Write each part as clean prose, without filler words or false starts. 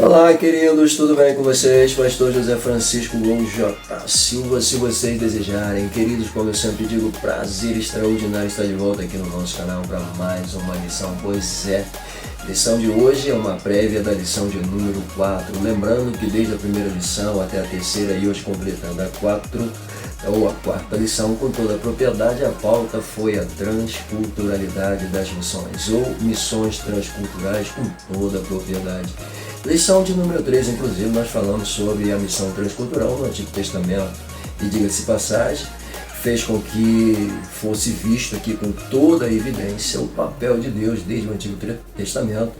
Olá, queridos, tudo bem com vocês? Pastor José Francisco Gomes J. Silva, se vocês desejarem. Queridos, como eu sempre digo, prazer extraordinário estar de volta aqui no nosso canal para mais uma lição. Pois é, lição de hoje é uma prévia da lição de número 4. Lembrando que desde a primeira lição até a terceira e hoje completando a 4, ou a quarta lição, com toda a propriedade, a pauta foi a transculturalidade das missões, ou missões transculturais com toda a propriedade. Lição de número 3, inclusive, nós falamos sobre a missão transcultural no Antigo Testamento. E diga-se passagem, fez com que fosse visto aqui com toda a evidência o papel de Deus desde o Antigo Testamento,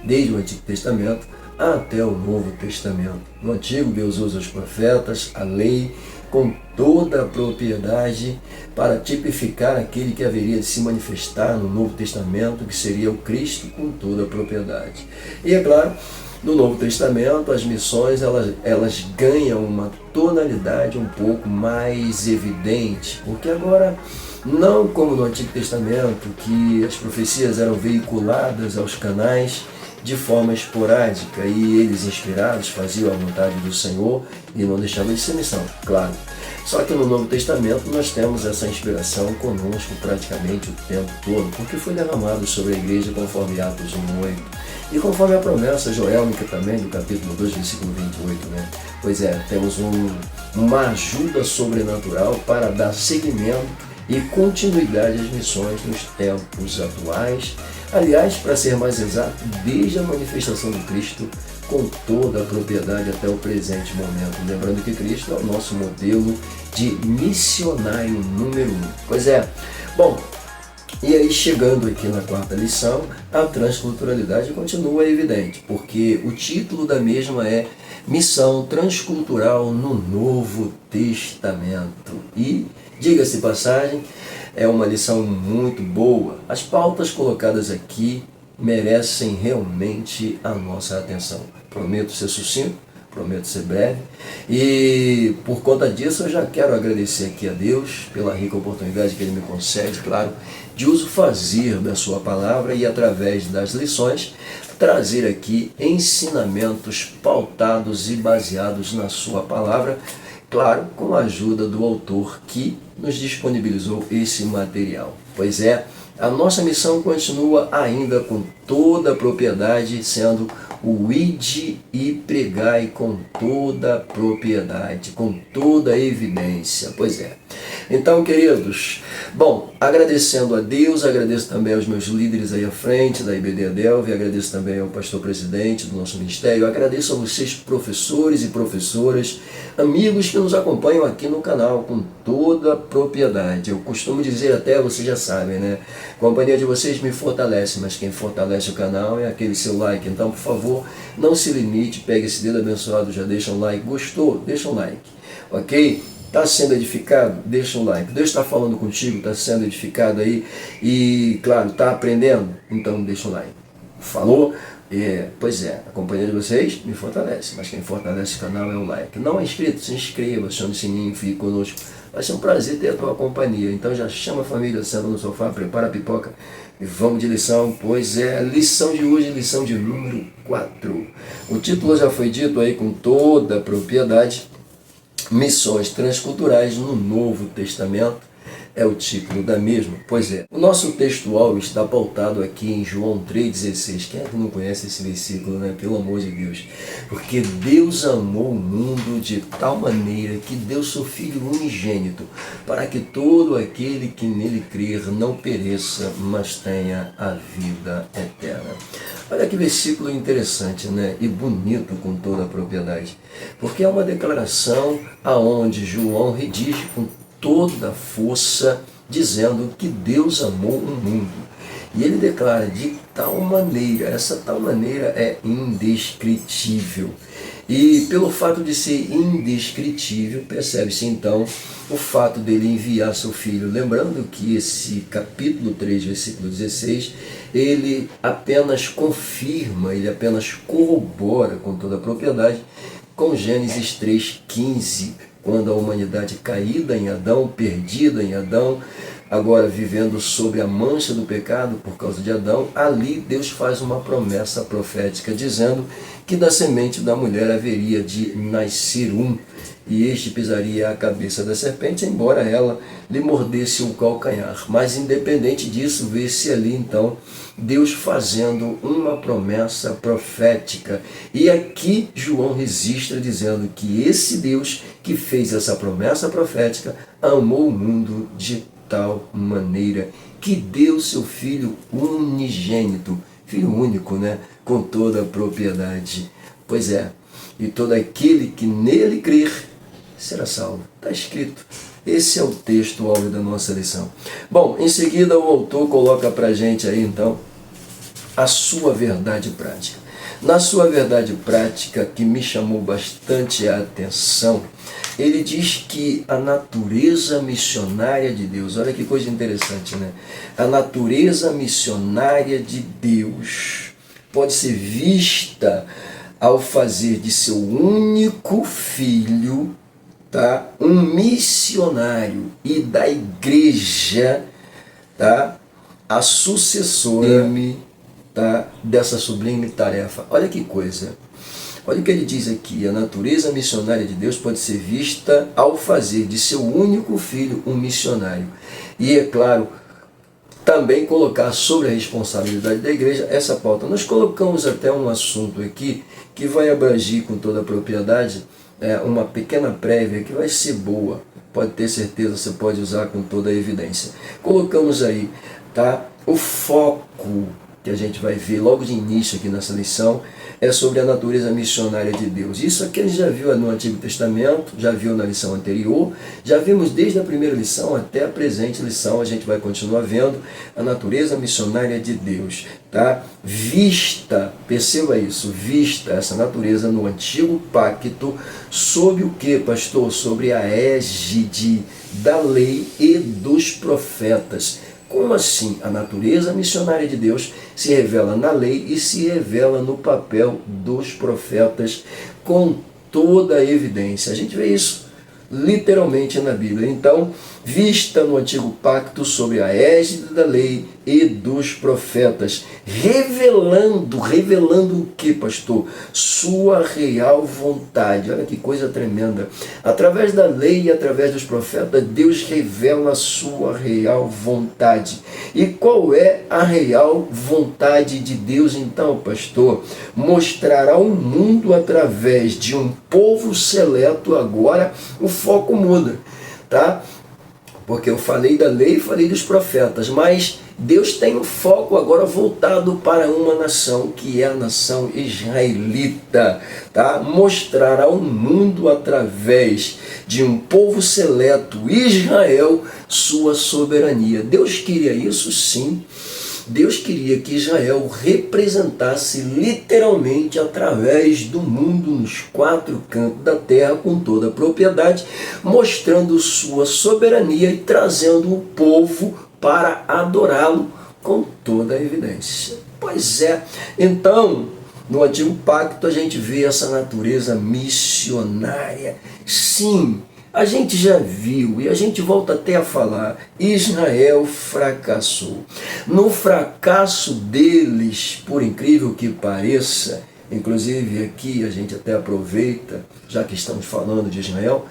desde o Antigo Testamento até o Novo Testamento. No Antigo, Deus usa os profetas, a lei, com toda a propriedade para tipificar aquele que haveria de se manifestar no Novo Testamento, que seria o Cristo com toda a propriedade. E é claro, no Novo Testamento as missões elas ganham uma tonalidade um pouco mais evidente, porque agora, não como no Antigo Testamento, que as profecias eram veiculadas aos canais de forma esporádica e eles, inspirados, faziam a vontade do Senhor e não deixavam de ser missão, claro. Só que no Novo Testamento nós temos essa inspiração conosco praticamente o tempo todo, porque foi derramado sobre a igreja conforme Atos 1:8 e conforme a promessa joelmica também do capítulo 2, versículo 28, né? Pois é, temos uma ajuda sobrenatural para dar seguimento e continuidade às missões nos tempos atuais. Aliás, para ser mais exato, desde a manifestação do Cristo com toda a propriedade até o presente momento. Lembrando que Cristo é o nosso modelo de missionário número 1. Pois é, bom, e aí chegando aqui na quarta lição, a transculturalidade continua evidente, porque o título da mesma é Missão Transcultural no Novo Testamento. E, diga-se passagem, é uma lição muito boa. As pautas colocadas aqui merecem realmente a nossa atenção. Prometo ser sucinto, prometo ser breve, e por conta disso eu já quero agradecer aqui a Deus pela rica oportunidade que Ele me concede, claro, de uso fazer da sua palavra e através das lições trazer aqui ensinamentos pautados e baseados na sua palavra, claro, com a ajuda do autor que nos disponibilizou esse material. Pois é, a nossa missão continua ainda com toda a propriedade, sendo o ide e pregai com toda a propriedade, com toda a evidência. Pois é. Então, queridos, bom, agradecendo a Deus, agradeço também aos meus líderes aí à frente da IBD Adelve, agradeço também ao pastor presidente do nosso ministério, agradeço a vocês, professores e professoras, amigos que nos acompanham aqui no canal com toda a propriedade. Eu costumo dizer até, vocês já sabem, né? A companhia de vocês me fortalece, mas quem fortalece o canal é aquele seu like. Então, por favor, não se limite, pegue esse dedo abençoado, já deixa um like. Gostou? Deixa um like, ok? Está sendo edificado? Deixa um like. Deus está falando contigo, está sendo edificado aí e, claro, está aprendendo? Então deixa um like. Falou? Pois é, a companhia de vocês me fortalece, mas quem fortalece o canal é o like. Não é inscrito? Se inscreva, chama o sininho, fique conosco. Vai ser um prazer ter a tua companhia. Então já chama a família, senta no sofá, prepara a pipoca e vamos de lição, pois é a lição de hoje, lição de número 4. O título já foi dito aí com toda a propriedade. Missões transculturais no Novo Testamento é o título da mesma. Pois é, o nosso textual está pautado aqui em João 3,16. Quem é que não conhece esse versículo, né? Pelo amor de Deus. Porque Deus amou o mundo de tal maneira que deu seu Filho unigênito, para que todo aquele que nele crer não pereça, mas tenha a vida eterna. Olha que versículo interessante, né? E bonito com toda a propriedade. Porque é uma declaração aonde João redige com toda a força, dizendo que Deus amou o mundo. E ele declara de tal maneira, essa tal maneira é indescritível. E pelo fato de ser indescritível, percebe-se então o fato dele enviar seu filho. Lembrando que esse capítulo 3, versículo 16, ele apenas confirma, ele apenas corrobora com toda a propriedade com Gênesis 3,15, quando a humanidade caída em Adão, perdida em Adão, agora vivendo sob a mancha do pecado por causa de Adão, ali Deus faz uma promessa profética dizendo que da semente da mulher haveria de nascer um, e este pisaria a cabeça da serpente, embora ela lhe mordesse o calcanhar. Mas independente disso, vê-se ali então Deus fazendo uma promessa profética. E aqui João registra dizendo que esse Deus que fez essa promessa profética amou o mundo de tal maneira que deu seu Filho unigênito, Filho único, né? Com toda a propriedade. Pois é, e todo aquele que nele crer será salvo. Está escrito. Esse é o texto-alvo da nossa lição. Bom, em seguida o autor coloca para a gente aí então a sua verdade prática. Na sua verdade prática, que me chamou bastante a atenção, ele diz que a natureza missionária de Deus, olha que coisa interessante, né? A natureza missionária de Deus pode ser vista ao fazer de seu único filho, tá, um missionário, e da igreja, tá, a sucessora, tá, dessa sublime tarefa. Olha que coisa. Olha o que ele diz aqui: a natureza missionária de Deus pode ser vista ao fazer de seu único filho um missionário. E é claro, também colocar sobre a responsabilidade da igreja essa pauta. Nós colocamos até um assunto aqui que vai abranger com toda a propriedade, uma pequena prévia que vai ser boa, pode ter certeza, você pode usar com toda a evidência. Colocamos aí, tá, o foco que a gente vai ver logo de início aqui nessa lição é sobre a natureza missionária de Deus. Isso aqui a gente já viu no Antigo Testamento, já viu na lição anterior, já vimos desde a primeira lição até a presente lição, a gente vai continuar vendo a natureza missionária de Deus, tá? Vista, perceba isso, vista essa natureza no Antigo Pacto, sob o que, pastor? Sobre a égide da lei e dos profetas. Como assim? A natureza missionária de Deus se revela na lei e se revela no papel dos profetas com toda a evidência. A gente vê isso literalmente na Bíblia. Então, vista no Antigo Pacto sobre a égide da lei e dos profetas, revelando o que, pastor? Sua real vontade. Olha que coisa tremenda. Através da lei e através dos profetas, Deus revela a sua real vontade. E qual é a real vontade de Deus então, pastor? Mostrar ao mundo através de um povo seleto. Agora o foco muda, tá? Porque eu falei da lei e falei dos profetas, mas Deus tem um foco agora voltado para uma nação, que é a nação israelita, tá? Mostrar ao mundo através de um povo seleto, Israel, sua soberania. Deus queria isso, sim. Deus queria que Israel representasse literalmente através do mundo nos quatro cantos da terra com toda a propriedade, mostrando sua soberania e trazendo o povo para adorá-lo com toda a evidência. Pois é, então, no Antigo Pacto a gente vê essa natureza missionária. Sim, a gente já viu e a gente volta até a falar, Israel fracassou. No fracasso deles, por incrível que pareça, inclusive aqui a gente até aproveita, já que estamos falando de Israel,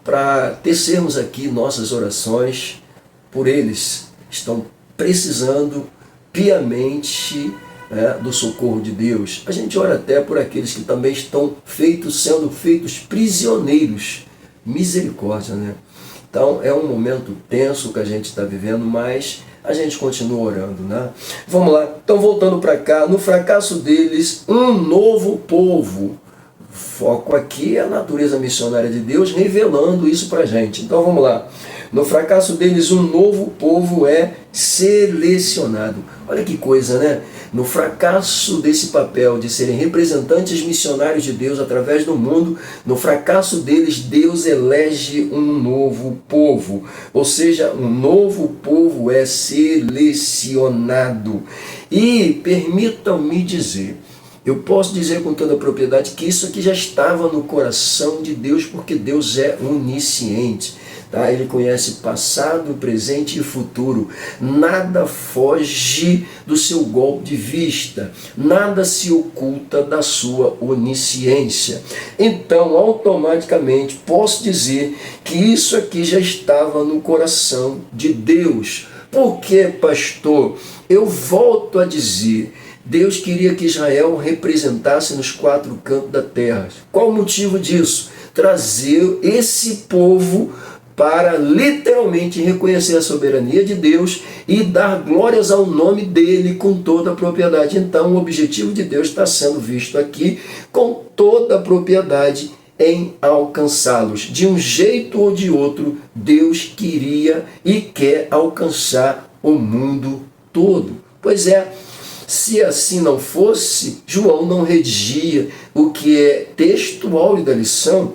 para tecermos aqui nossas orações por eles. Estão precisando piamente, do socorro de Deus. A gente ora até por aqueles que também estão sendo feitos prisioneiros. Misericórdia, né? Então é um momento tenso que a gente está vivendo, mas a gente continua orando, né? Vamos lá, então voltando para cá, no fracasso deles, um novo povo. Foco aqui é a natureza missionária de Deus revelando isso para a gente. Então vamos lá. No fracasso deles, um novo povo é selecionado. Olha que coisa, né? No fracasso desse papel de serem representantes missionários de Deus através do mundo, no fracasso deles, Deus elege um novo povo. Ou seja, um novo povo é selecionado. E permitam-me dizer, eu posso dizer com toda a propriedade que isso aqui já estava no coração de Deus, porque Deus é onisciente. tá? Ele conhece passado, presente e futuro. Nada foge do seu golpe de vista, nada se oculta da sua onisciência. Então, automaticamente, posso dizer que isso aqui já estava no coração de Deus. Por que, pastor? Eu volto a dizer, Deus queria que Israel representasse nos 4 cantos da terra. Qual o motivo disso? Trazer esse povo para literalmente reconhecer a soberania de Deus e dar glórias ao nome dele com toda a propriedade. Então, o objetivo de Deus está sendo visto aqui com toda a propriedade em alcançá-los. De um jeito ou de outro, Deus queria e quer alcançar o mundo todo. Pois é, se assim não fosse, João não redigia o que é textual da lição,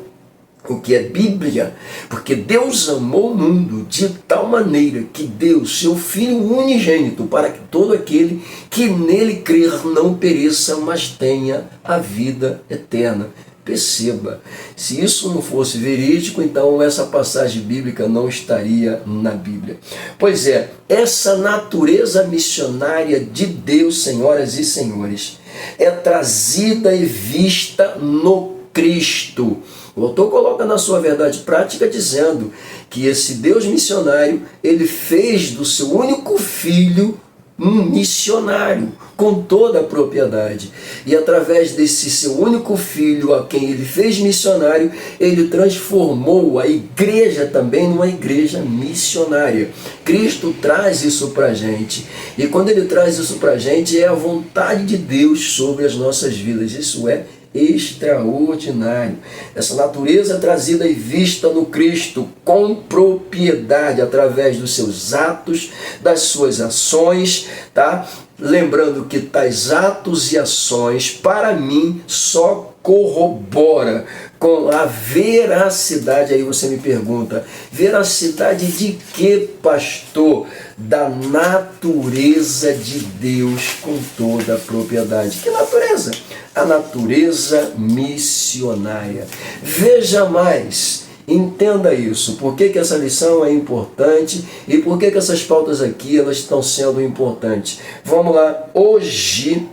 o que é Bíblia, porque Deus amou o mundo de tal maneira que deu seu Filho unigênito para que todo aquele que nele crer não pereça, mas tenha a vida eterna. Perceba, se isso não fosse verídico, então essa passagem bíblica não estaria na Bíblia. Pois é, essa natureza missionária de Deus, senhoras e senhores, é trazida e vista no Cristo. O autor coloca na sua verdade prática dizendo que esse Deus missionário, ele fez do seu único filho um missionário, com toda a propriedade. E através desse seu único filho, a quem ele fez missionário, ele transformou a igreja também numa igreja missionária. Cristo traz isso para a gente. E quando ele traz isso para a gente, é a vontade de Deus sobre as nossas vidas. Isso é extraordinário. Essa natureza trazida e vista no Cristo com propriedade através dos seus atos, das suas ações, tá? Lembrando que tais atos e ações, para mim, só corrobora com a veracidade. Aí você me pergunta, veracidade de que, pastor? Da natureza de Deus com toda a propriedade. Que natureza? A natureza missionária. Veja mais, entenda isso. Por que essa lição é importante e por que essas pautas aqui elas estão sendo importantes? Vamos lá, hoje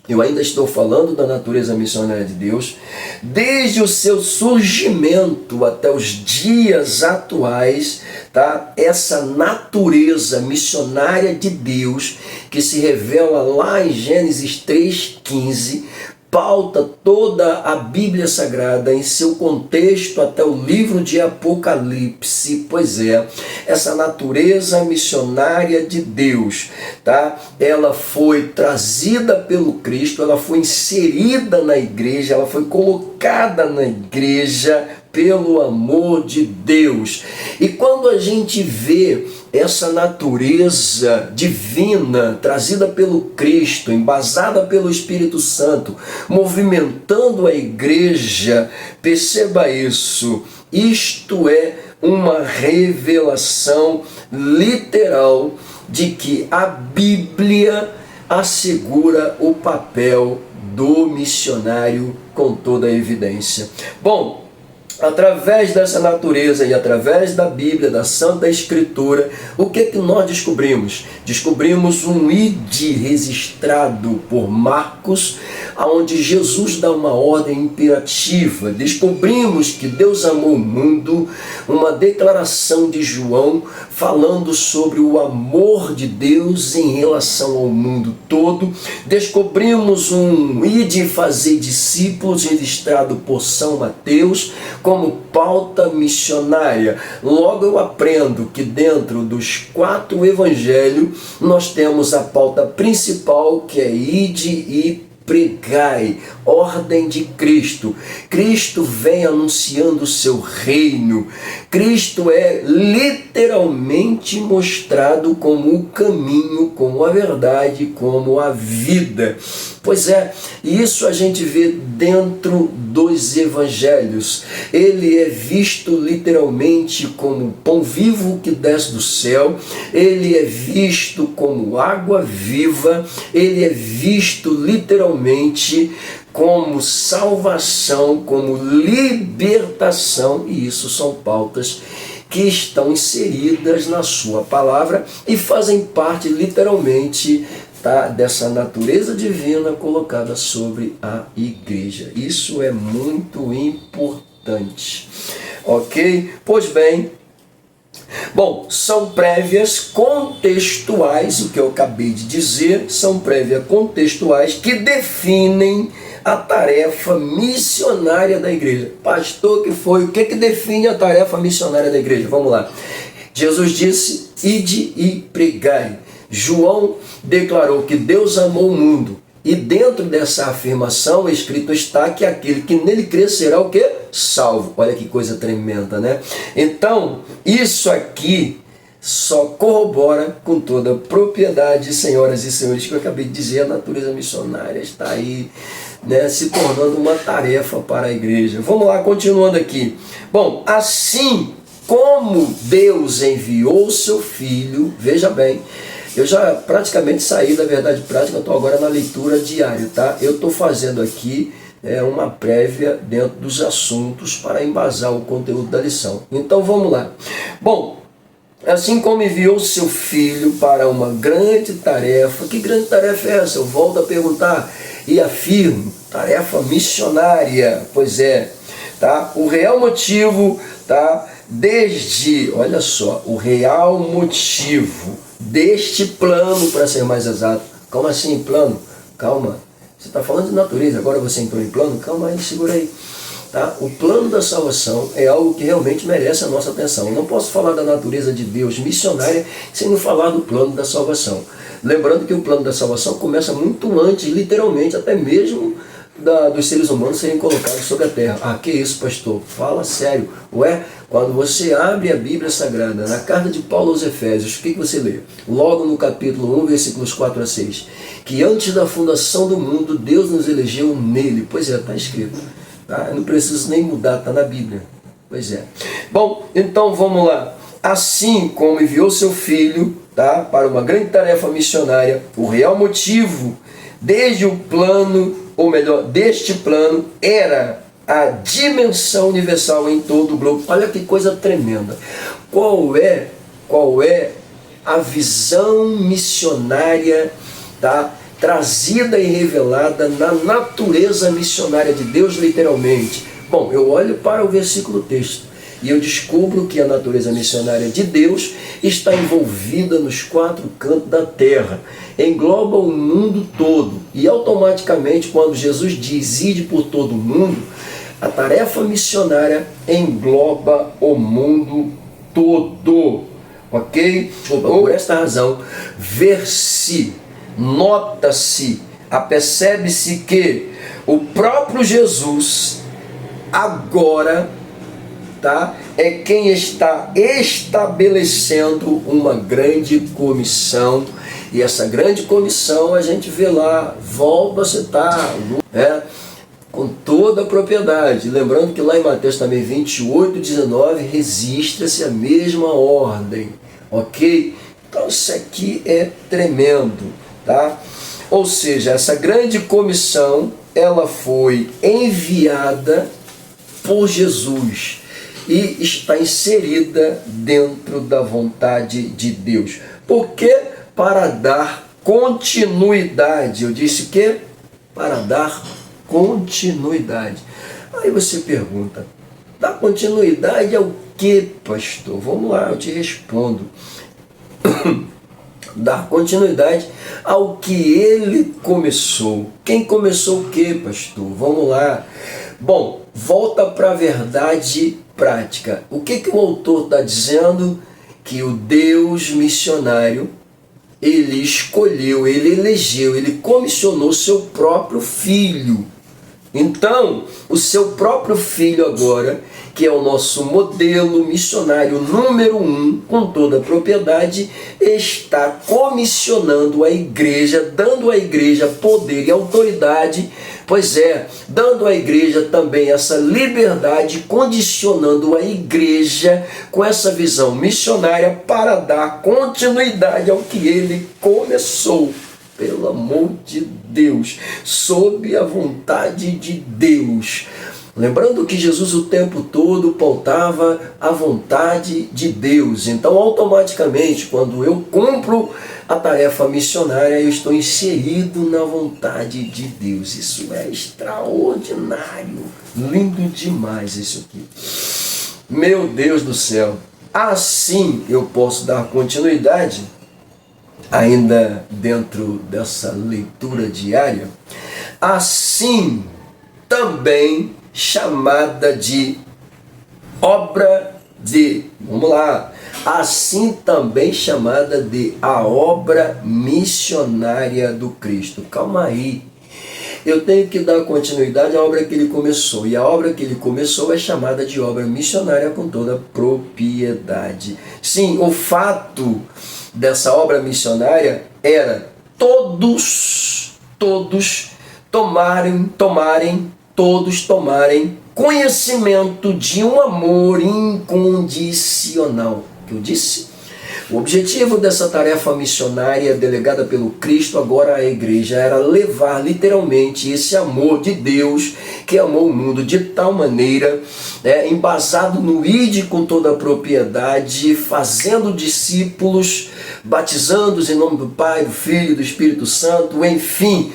eu ainda estou falando da natureza missionária de Deus, desde o seu surgimento até os dias atuais, tá? Essa natureza missionária de Deus, que se revela lá em Gênesis 3,15, pauta toda a Bíblia Sagrada em seu contexto até o livro de Apocalipse. Pois é, essa natureza missionária de Deus, tá? Ela foi trazida pelo Cristo, ela foi inserida na igreja, ela foi colocada na igreja pelo amor de Deus. E quando a gente vê essa natureza divina trazida pelo Cristo, embasada pelo Espírito Santo, movimentando a igreja, perceba isso, isto é uma revelação literal de que a Bíblia assegura o papel do missionário com toda a evidência. Bom, através dessa natureza e através da Bíblia, da Santa Escritura, o que nós descobrimos? Descobrimos um ID registrado por Marcos, onde Jesus dá uma ordem imperativa. Descobrimos que Deus amou o mundo, uma declaração de João falando sobre o amor de Deus em relação ao mundo todo. Descobrimos um ID fazer discípulos registrado por São Mateus, como pauta missionária. Logo eu aprendo que dentro dos 4 evangelhos nós temos a pauta principal, que é ide e pregai, ordem de Cristo. Cristo vem anunciando o seu reino. Cristo é literalmente mostrado como o caminho, como a verdade, como a vida. Pois é, isso a gente vê dentro dos evangelhos. Ele é visto literalmente como pão vivo que desce do céu, ele é visto como água viva, ele é visto literalmente como salvação, como libertação, e isso são pautas que estão inseridas na sua palavra e fazem parte literalmente, tá, dessa natureza divina colocada sobre a igreja. Isso é muito importante, ok? Pois bem, bom, são prévias contextuais, o que eu acabei de dizer, são prévias contextuais que definem a tarefa missionária da igreja. Pastor, o que define a tarefa missionária da igreja? Vamos lá. Jesus disse, ide e pregai. João declarou que Deus amou o mundo. E dentro dessa afirmação, escrito está que aquele que nele crê será o quê? Salvo. Olha que coisa tremenda, né? Então, isso aqui só corrobora com toda a propriedade, senhoras e senhores, que eu acabei de dizer, a natureza missionária está aí, né, se tornando uma tarefa para a igreja. Vamos lá, continuando aqui. Bom, assim como Deus enviou o seu Filho, veja bem, eu já praticamente saí da verdade prática, eu estou agora na leitura diária, tá? Eu estou fazendo aqui uma prévia dentro dos assuntos para embasar o conteúdo da lição. Então vamos lá. Bom, assim como enviou seu Filho para uma grande tarefa, que grande tarefa é essa? Eu volto a perguntar e afirmo, tarefa missionária, pois é, tá? O real motivo, tá? Olha só, o real motivo deste plano, para ser mais exato. Como assim plano? Calma, você está falando de natureza, agora você entrou em plano? Calma aí, segura aí. Tá? O plano da salvação é algo que realmente merece a nossa atenção. Eu não posso falar da natureza de Deus missionária sem não falar do plano da salvação. Lembrando que o plano da salvação começa muito antes, literalmente, até mesmo dos seres humanos serem colocados sobre a terra. Ah, que isso, pastor? Fala sério. Ué, quando você abre a Bíblia Sagrada, na carta de Paulo aos Efésios, o que você lê? Logo no capítulo 1, versículos 4 a 6. Que antes da fundação do mundo, Deus nos elegeu nele. Pois é, está escrito. Tá? Eu não preciso nem mudar, está na Bíblia. Pois é. Bom, então vamos lá. Assim como enviou seu Filho, tá, para uma grande tarefa missionária, o real motivo desde o plano, ou melhor, deste plano, era a dimensão universal em todo o globo. Olha que coisa tremenda. Qual é a visão missionária, tá, trazida e revelada na natureza missionária de Deus, literalmente? Bom, eu olho para o versículo texto e eu descubro que a natureza missionária de Deus está envolvida nos quatro cantos da terra, engloba o mundo todo. E automaticamente, quando Jesus diz, ide por todo o mundo, a tarefa missionária engloba o mundo todo. Ok? Por esta razão, ver-se, nota-se, apercebe-se que o próprio Jesus agora, tá, é quem está estabelecendo uma grande comissão. E essa grande comissão a gente vê lá, volta a citar, com toda a propriedade. Lembrando que lá em Mateus também 28, 19, registra-se a mesma ordem, ok? Então isso aqui é tremendo, tá? Ou seja, essa grande comissão, ela foi enviada por Jesus e está inserida dentro da vontade de Deus. Por quê? Para dar continuidade. Eu disse que para dar continuidade. Aí você pergunta, dar continuidade ao que, pastor? Vamos lá, eu te respondo. Dar continuidade ao que ele começou. Quem começou o que, pastor? Vamos lá. Bom, volta para a verdade prática. O que o autor está dizendo? Que o Deus missionário, ele escolheu, ele elegeu, ele comissionou seu próprio filho. Então, o seu próprio filho agora, que é o nosso modelo missionário número 1, com toda a propriedade, está comissionando a igreja, dando à igreja poder e autoridade, pois é, dando à igreja também essa liberdade, condicionando a igreja com essa visão missionária para dar continuidade ao que ele começou. pelo amor de Deus, sob a vontade de Deus. Lembrando que Jesus o tempo todo pautava a vontade de Deus. Então, automaticamente, quando eu cumpro a tarefa missionária, eu estou inserido na vontade de Deus. Isso é extraordinário. Lindo demais isso aqui. Meu Deus do céu. Assim eu posso dar continuidade, ainda dentro dessa leitura diária, assim também chamada de obra de, vamos lá, assim também chamada de a obra missionária do Cristo. Calma aí, eu tenho que dar continuidade à obra que ele começou, e a obra que ele começou é chamada de obra missionária com toda propriedade. Sim, o fato dessa obra missionária era todos tomarem conhecimento de um amor incondicional. Que eu disse? O objetivo dessa tarefa missionária delegada pelo Cristo agora à igreja era levar literalmente esse amor de Deus que amou o mundo de tal maneira, embasado no ide com toda a propriedade, fazendo discípulos, batizando-os em nome do Pai, do Filho e do Espírito Santo, enfim,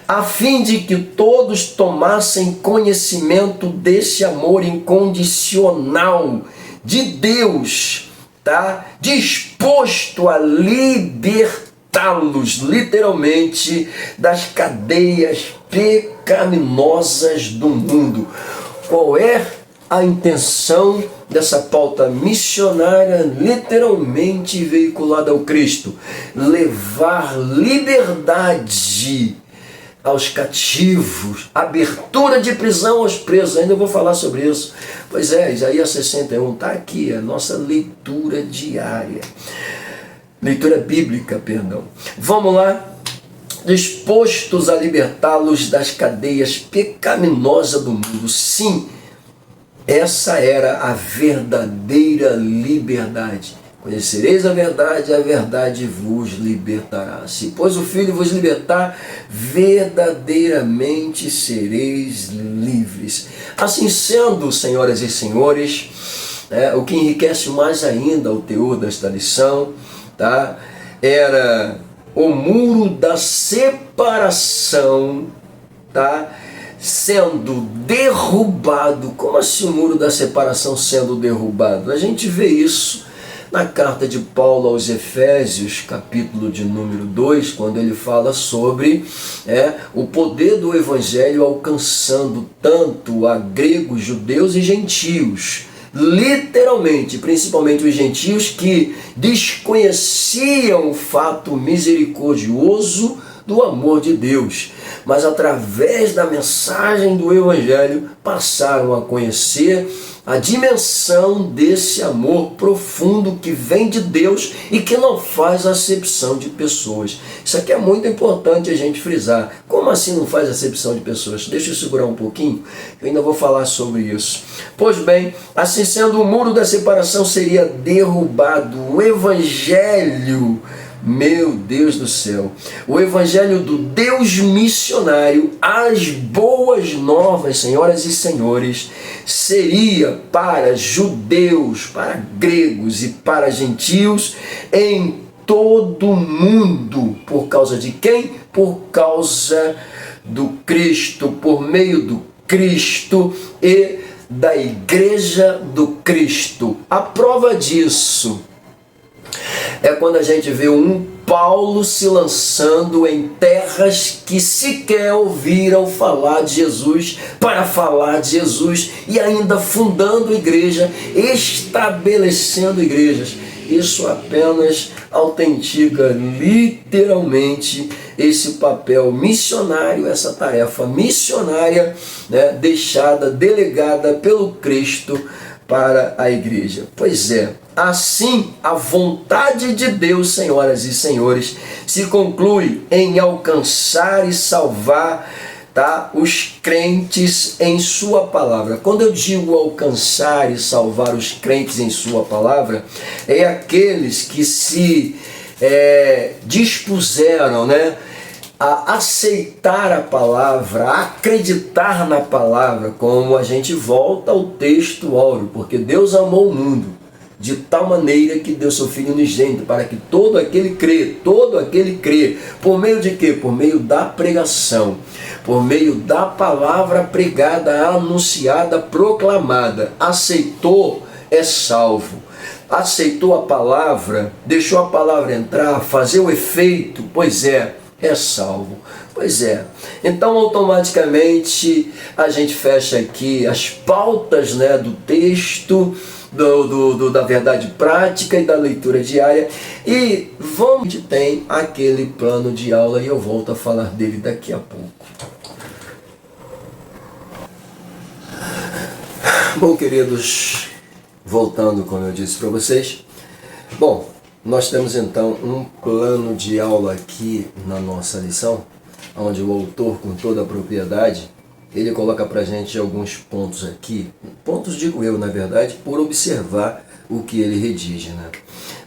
a fim de que todos tomassem conhecimento desse amor incondicional de Deus, tá? Disposto a libertá-los, literalmente, das cadeias pecaminosas do mundo. Qual é a intenção dessa pauta missionária literalmente veiculada ao Cristo? Levar liberdade aos cativos, abertura de prisão aos presos. Ainda vou falar sobre isso. Pois é, Isaías 61 está aqui, a nossa leitura diária. Leitura bíblica, perdão. Vamos lá. Dispostos a libertá-los das cadeias pecaminosas do mundo. Sim, essa era a verdadeira liberdade. Conhecereis a verdade vos libertará. Se, pois, o Filho vos libertar, verdadeiramente sereis livres. Assim sendo, senhoras e senhores, o que enriquece mais ainda o teor desta lição, tá? Era o muro da separação, tá? Sendo derrubado. Como assim o muro da separação sendo derrubado? A gente vê isso na carta de Paulo aos Efésios, capítulo de número 2, quando ele fala sobre o poder do Evangelho alcançando tanto a gregos, judeus e gentios. Literalmente, principalmente os gentios que desconheciam o fato misericordioso do amor de Deus, mas através da mensagem do Evangelho passaram a conhecer a dimensão desse amor profundo que vem de Deus e que não faz acepção de pessoas. Isso aqui é muito importante a gente frisar. Como assim não faz acepção de pessoas? Deixa eu segurar um pouquinho, eu ainda vou falar sobre isso. Pois bem, assim sendo, o muro da separação seria derrubado. O Evangelho, meu Deus do céu, o Evangelho do Deus missionário, as boas novas, senhoras e senhores, seria para judeus, para gregos e para gentios em todo o mundo. Por causa de quem? Por causa do Cristo, por meio do Cristo e da Igreja do Cristo. A prova disso é quando a gente vê um Paulo se lançando em terras que sequer ouviram falar de Jesus, para falar de Jesus, e ainda fundando igreja, estabelecendo igrejas. Isso apenas autentica literalmente esse papel missionário, essa tarefa missionária, deixada, delegada pelo Cristo para a igreja. Pois é, assim a vontade de Deus, senhoras e senhores, se conclui em alcançar e salvar, tá, os crentes em sua palavra. Quando eu digo alcançar e salvar os crentes em sua palavra, é aqueles que se dispuseram, a aceitar a palavra, a acreditar na palavra, como a gente volta ao texto áureo, porque Deus amou o mundo de tal maneira que deu seu Filho unigênito, para que todo aquele crê, por meio de quê? Por meio da pregação, por meio da palavra pregada, anunciada, proclamada, aceitou, é salvo. Aceitou a palavra, deixou a palavra entrar, fazer o efeito, pois é salvo. Pois é. Então, automaticamente, a gente fecha aqui as pautas, né, do texto, da verdade prática e da leitura diária. E a gente tem aquele plano de aula e eu volto a falar dele daqui a pouco. Bom, queridos, voltando, como eu disse para vocês. Bom, nós temos então um plano de aula aqui na nossa lição, onde o autor, com toda a propriedade, ele coloca para a gente alguns pontos aqui, pontos digo eu, na verdade, por observar o que ele redige, né?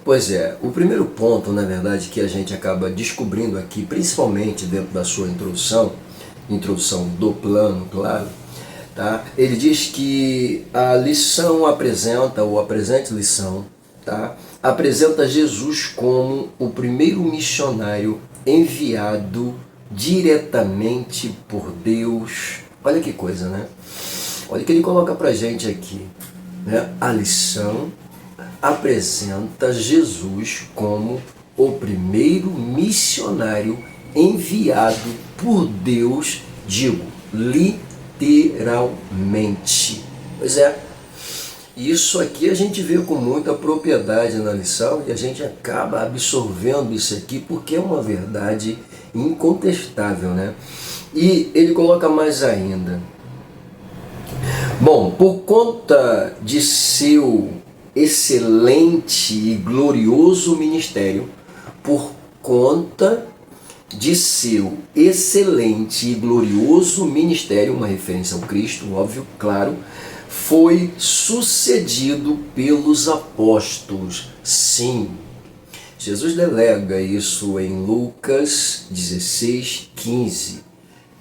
Pois é, o primeiro ponto, na verdade, que a gente acaba descobrindo aqui, principalmente dentro da sua introdução do plano, claro, tá? Ele diz que a lição apresenta, ou a presente lição, tá? Apresenta Jesus como o primeiro missionário enviado diretamente por Deus. Olha que coisa, né? Olha o que ele coloca pra gente aqui, né? A lição apresenta Jesus como o primeiro missionário enviado por Deus, digo, literalmente. Pois é, isso aqui a gente vê com muita propriedade na lição e a gente acaba absorvendo isso aqui porque é uma verdade incontestável, né? E ele coloca mais ainda. Bom, por conta de seu excelente e glorioso ministério, por conta de seu excelente e glorioso ministério, uma referência ao Cristo, óbvio, claro, foi sucedido pelos apóstolos. Sim, Jesus delega isso em Lucas 16:15.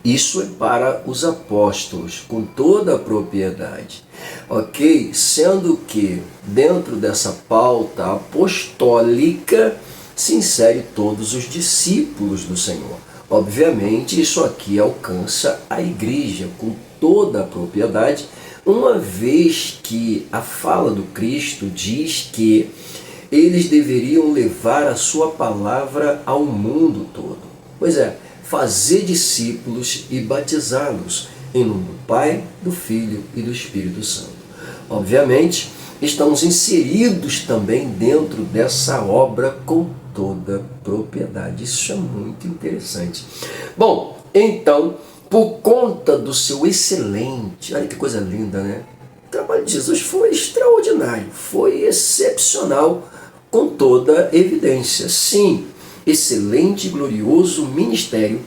Isso é para os apóstolos, com toda a propriedade. Ok? Sendo que dentro dessa pauta apostólica se insere todos os discípulos do Senhor. Obviamente, isso aqui alcança a igreja com toda a propriedade, uma vez que a fala do Cristo diz que eles deveriam levar a sua palavra ao mundo todo. Pois é, fazer discípulos e batizá-los em nome do Pai, do Filho e do Espírito Santo. Obviamente, estamos inseridos também dentro dessa obra com toda propriedade. Isso é muito interessante. Bom, então, por conta do seu excelente, olha que coisa linda, né? O trabalho de Jesus foi extraordinário, foi excepcional, com toda evidência. Sim, excelente e glorioso ministério,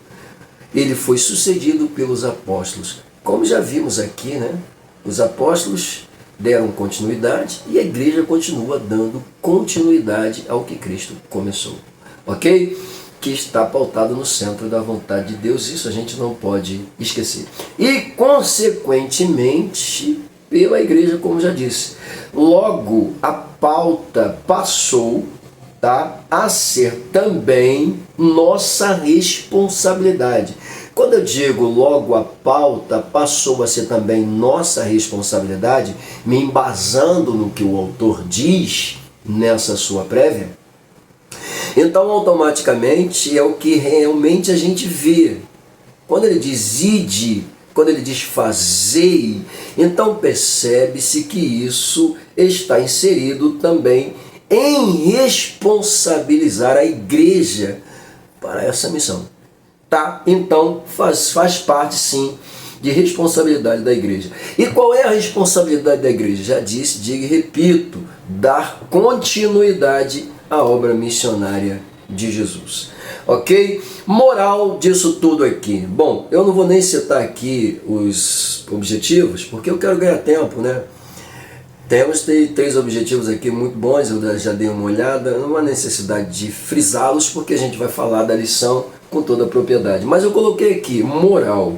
ele foi sucedido pelos apóstolos. Como já vimos aqui, né? Os apóstolos deram continuidade e a igreja continua dando continuidade ao que Cristo começou. Ok? Que está pautado no centro da vontade de Deus, isso a gente não pode esquecer. E, consequentemente, pela igreja, como já disse. Logo, a pauta passou, tá, a ser também nossa responsabilidade. Quando eu digo logo a pauta passou a ser também nossa responsabilidade, me embasando no que o autor diz nessa sua prévia, então automaticamente é o que realmente a gente vê. Quando ele diz ide, quando ele diz fazei, então percebe-se que isso está inserido também em responsabilizar a igreja para essa missão. Tá? Então faz parte sim de responsabilidade da igreja. E qual é a responsabilidade da igreja? Já disse, digo e repito, dar continuidade à obra missionária de Jesus. Ok? Moral disso tudo aqui. Bom, eu não vou nem citar aqui os objetivos, porque eu quero ganhar tempo, né? Temos 3 objetivos aqui muito bons, eu já dei uma olhada, não há necessidade de frisá-los, porque a gente vai falar da lição com toda a propriedade. Mas eu coloquei aqui, moral.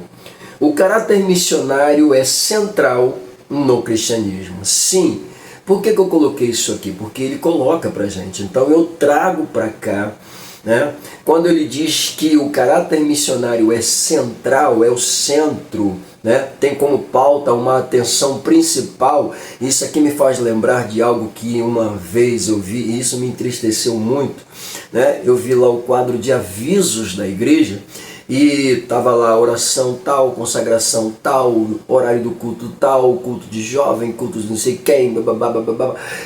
O caráter missionário é central no cristianismo. Sim. Por que eu coloquei isso aqui? Porque ele coloca pra gente. Então eu trago para cá, né? Quando ele diz que o caráter missionário é central, é o centro, né? Tem como pauta uma atenção principal. Isso aqui me faz lembrar de algo que uma vez eu vi e isso me entristeceu muito, né? Eu vi lá o quadro de avisos da igreja e estava lá oração tal, consagração tal, horário do culto tal, culto de jovem, culto de não sei quem, babá.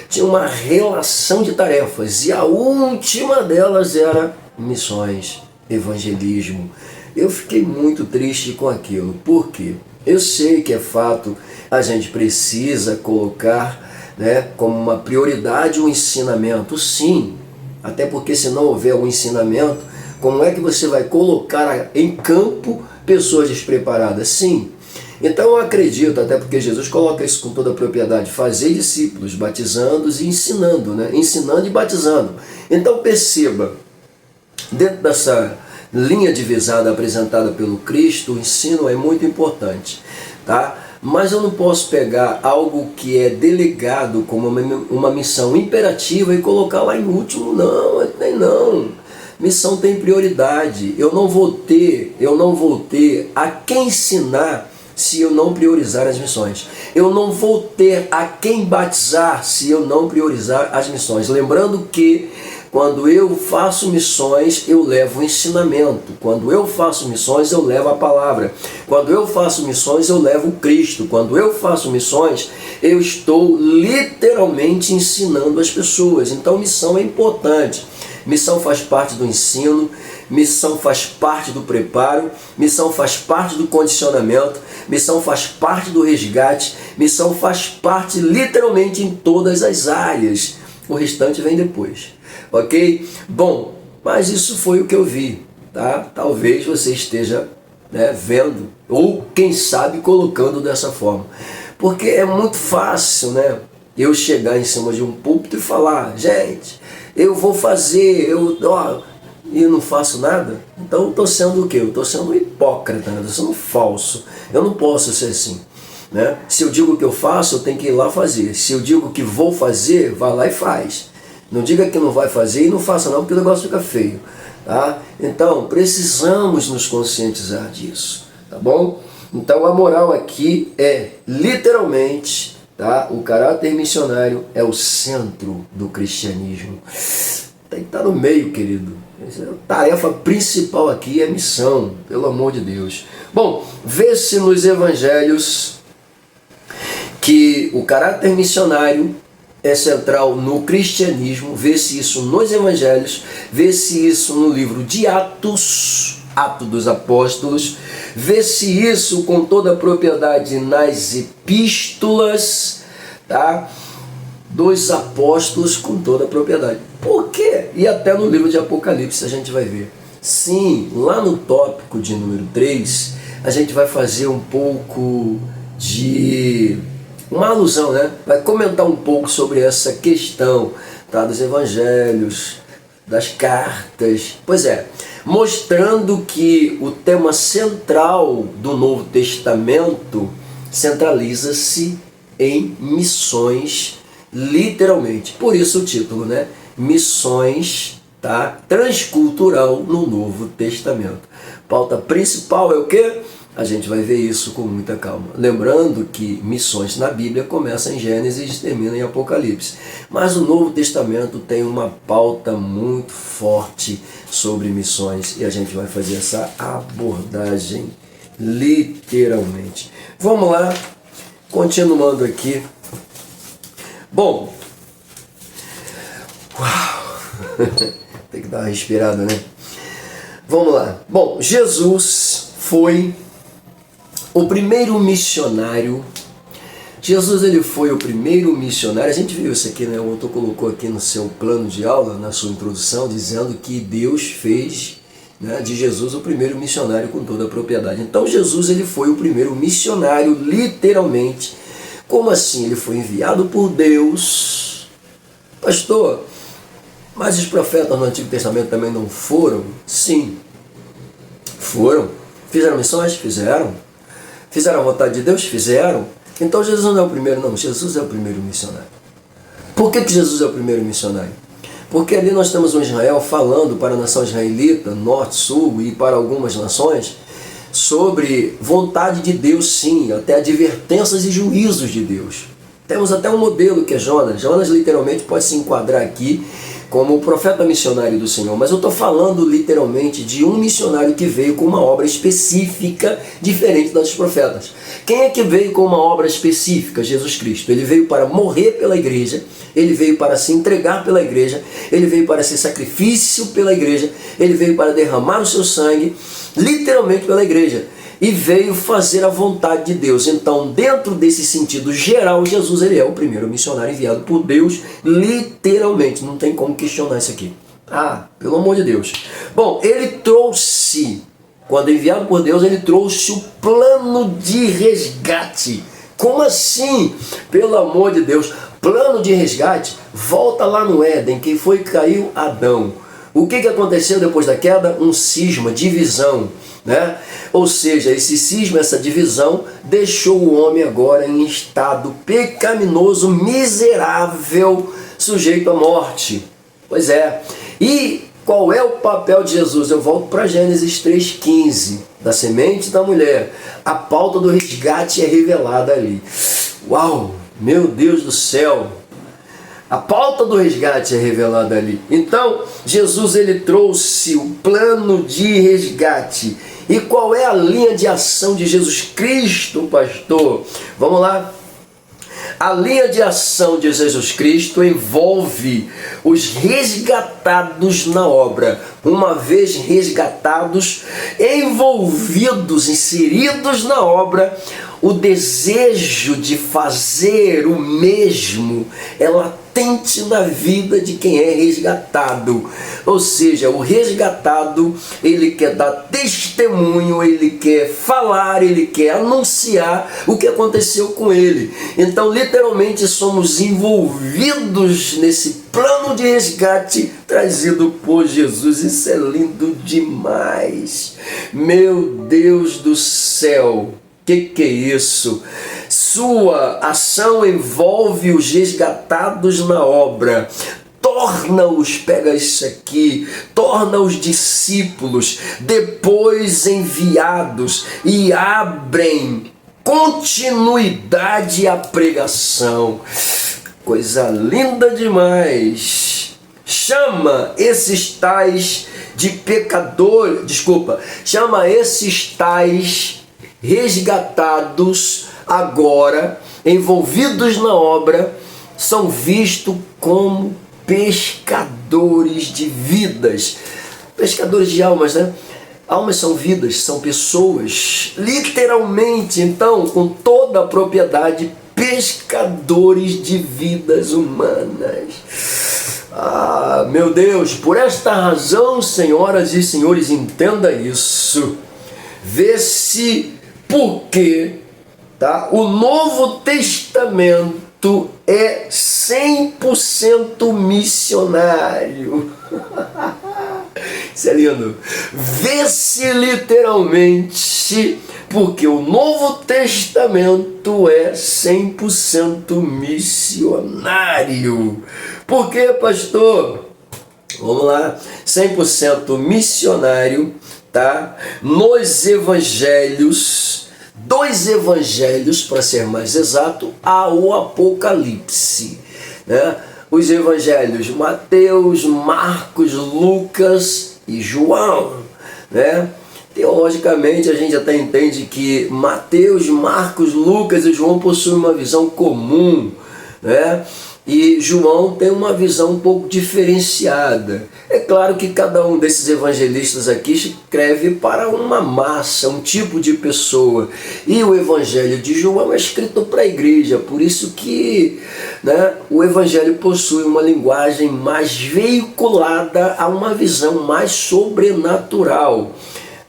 Tinha uma relação de tarefas e a última delas era missões, evangelismo. Eu fiquei muito triste com aquilo. Por quê? Eu sei que é fato, a gente precisa colocar, né, como uma prioridade o ensinamento, sim, até porque se não houver o ensinamento, como é que você vai colocar em campo pessoas despreparadas? Sim. Então eu acredito, até porque Jesus coloca isso com toda a propriedade, fazer discípulos, batizando-os e ensinando, né? Ensinando e batizando. Então perceba, dentro dessa linha divisada apresentada pelo Cristo, o ensino é muito importante, tá? Mas eu não posso pegar algo que é delegado como uma missão imperativa e colocar lá em último, não, nem não. Missão tem prioridade. Eu não vou ter a quem ensinar se eu não priorizar as missões. Eu não vou ter a quem batizar se eu não priorizar as missões. Lembrando que quando eu faço missões, eu levo o ensinamento. Quando eu faço missões, eu levo a palavra. Quando eu faço missões, eu levo o Cristo. Quando eu faço missões, eu estou literalmente ensinando as pessoas. Então, missão é importante. Missão faz parte do ensino, missão faz parte do preparo, missão faz parte do condicionamento, missão faz parte do resgate, missão faz parte literalmente em todas as áreas. O restante vem depois, ok? Bom, mas isso foi o que eu vi, tá? Talvez você esteja, né, vendo, ou quem sabe colocando dessa forma. Porque é muito fácil, né, eu chegar em cima de um púlpito e falar, gente, eu vou fazer, e eu não faço nada. Então eu estou sendo o quê? Eu estou sendo um hipócrita, né? Eu estou sendo falso. Eu não posso ser assim, né? Se eu digo que eu faço, eu tenho que ir lá fazer. Se eu digo que vou fazer, vai lá e faz. Não diga que não vai fazer e não faça não, porque o negócio fica feio, tá? Então precisamos nos conscientizar disso, tá bom? Então a moral aqui é literalmente, tá? O caráter missionário é o centro do cristianismo. Tem que estar no meio, querido. A tarefa principal aqui é missão, pelo amor de Deus. Bom, vê-se nos evangelhos que o caráter missionário é central no cristianismo, vê-se isso nos evangelhos, vê-se isso no livro de Atos, Atos dos Apóstolos, vê-se isso com toda a propriedade nas epístolas, tá? Dos apóstolos com toda a propriedade. Por quê? E até no livro de Apocalipse a gente vai ver. Sim, lá no tópico de número 3, a gente vai fazer um pouco de uma alusão, né? Vai comentar um pouco sobre essa questão, tá? Dos evangelhos, das cartas. Pois é, mostrando que o tema central do Novo Testamento centraliza-se em missões, literalmente. Por isso o título, né? Missões, tá? Transcultural no Novo Testamento. Pauta principal é o quê? A gente vai ver isso com muita calma. Lembrando que missões na Bíblia começam em Gênesis e terminam em Apocalipse. Mas o Novo Testamento tem uma pauta muito forte sobre missões e a gente vai fazer essa abordagem literalmente. Vamos lá, continuando aqui. Bom, uau, tem que dar uma respirada, né? Vamos lá. Bom, Jesus foi o primeiro missionário. Jesus, ele foi o primeiro missionário. A gente viu isso aqui, né? O autor colocou aqui no seu plano de aula, na sua introdução, dizendo que Deus fez, né, de Jesus o primeiro missionário com toda a propriedade. Então Jesus, ele foi o primeiro missionário, literalmente. Como assim? Ele foi enviado por Deus. Pastor, mas os profetas no Antigo Testamento também não foram? Sim. Foram. Fizeram missões? Fizeram. Fizeram a vontade de Deus? Fizeram. Então Jesus não é o primeiro, não. Jesus é o primeiro missionário. Por que Jesus é o primeiro missionário? Porque ali nós temos um Israel falando para a nação israelita, norte, sul e para algumas nações, sobre vontade de Deus, sim, até advertências e juízos de Deus. Temos até um modelo que é Jonas. Jonas literalmente pode se enquadrar aqui como o profeta missionário do Senhor, mas eu estou falando literalmente de um missionário que veio com uma obra específica diferente das dos profetas. Quem é que veio com uma obra específica? Jesus Cristo. Ele veio para morrer pela igreja, ele veio para se entregar pela igreja, ele veio para ser sacrifício pela igreja, ele veio para derramar o seu sangue, literalmente pela igreja, e veio fazer a vontade de Deus. Então, dentro desse sentido geral, Jesus ele é o primeiro missionário enviado por Deus, literalmente. Não tem como questionar isso aqui. Pelo amor de Deus. Bom, ele trouxe, quando enviado por Deus, ele trouxe o plano de resgate. Como assim? Pelo amor de Deus. Plano de resgate, volta lá no Éden, quem foi que caiu? Adão. O que aconteceu depois da queda? Um cisma, divisão, né? Ou seja, esse cisma, essa divisão, deixou o homem agora em estado pecaminoso, miserável, sujeito à morte. Pois é. E qual é o papel de Jesus? Eu volto para Gênesis 3,15, da semente da mulher. A pauta do resgate é revelada ali. Uau! Meu Deus do céu! A pauta do resgate é revelada ali. Então, Jesus ele trouxe o plano de resgate. E qual é a linha de ação de Jesus Cristo, pastor? Vamos lá. A linha de ação de Jesus Cristo envolve os resgatados na obra. Uma vez resgatados, envolvidos, inseridos na obra, o desejo de fazer o mesmo é latente na vida de quem é resgatado. Ou seja, o resgatado, ele quer dar testemunho, ele quer falar, ele quer anunciar o que aconteceu com ele. Então, literalmente, somos envolvidos nesse plano de resgate trazido por Jesus. Isso é lindo demais. Meu Deus do céu! Que é isso? Sua ação envolve os resgatados na obra. Torna-os, pega isso aqui, torna-os discípulos, depois enviados, e abrem continuidade à pregação. Coisa linda demais. Chama esses tais de pecadores, chama esses tais resgatados agora, envolvidos na obra, são vistos como pescadores de vidas. Pescadores de almas, né? Almas são vidas, são pessoas, literalmente, então, com toda a propriedade, pescadores de vidas humanas. Meu Deus, por esta razão, senhoras e senhores, entenda isso. Vê-se porque o Novo Testamento é 100% missionário. Isso é lindo. Vê-se literalmente porque o Novo Testamento é 100% missionário. Por quê, pastor? Vamos lá. 100% missionário, nos evangelhos, 2 evangelhos, para ser mais exato, ao Apocalipse, né? Os evangelhos Mateus, Marcos, Lucas e João, né? Teologicamente a gente até entende que Mateus, Marcos, Lucas e João possuem uma visão comum, né? E João tem uma visão um pouco diferenciada. É claro que cada um desses evangelistas aqui escreve para uma massa, um tipo de pessoa. E o evangelho de João é escrito para a igreja, por isso que, né, o evangelho possui uma linguagem mais veiculada a uma visão mais sobrenatural,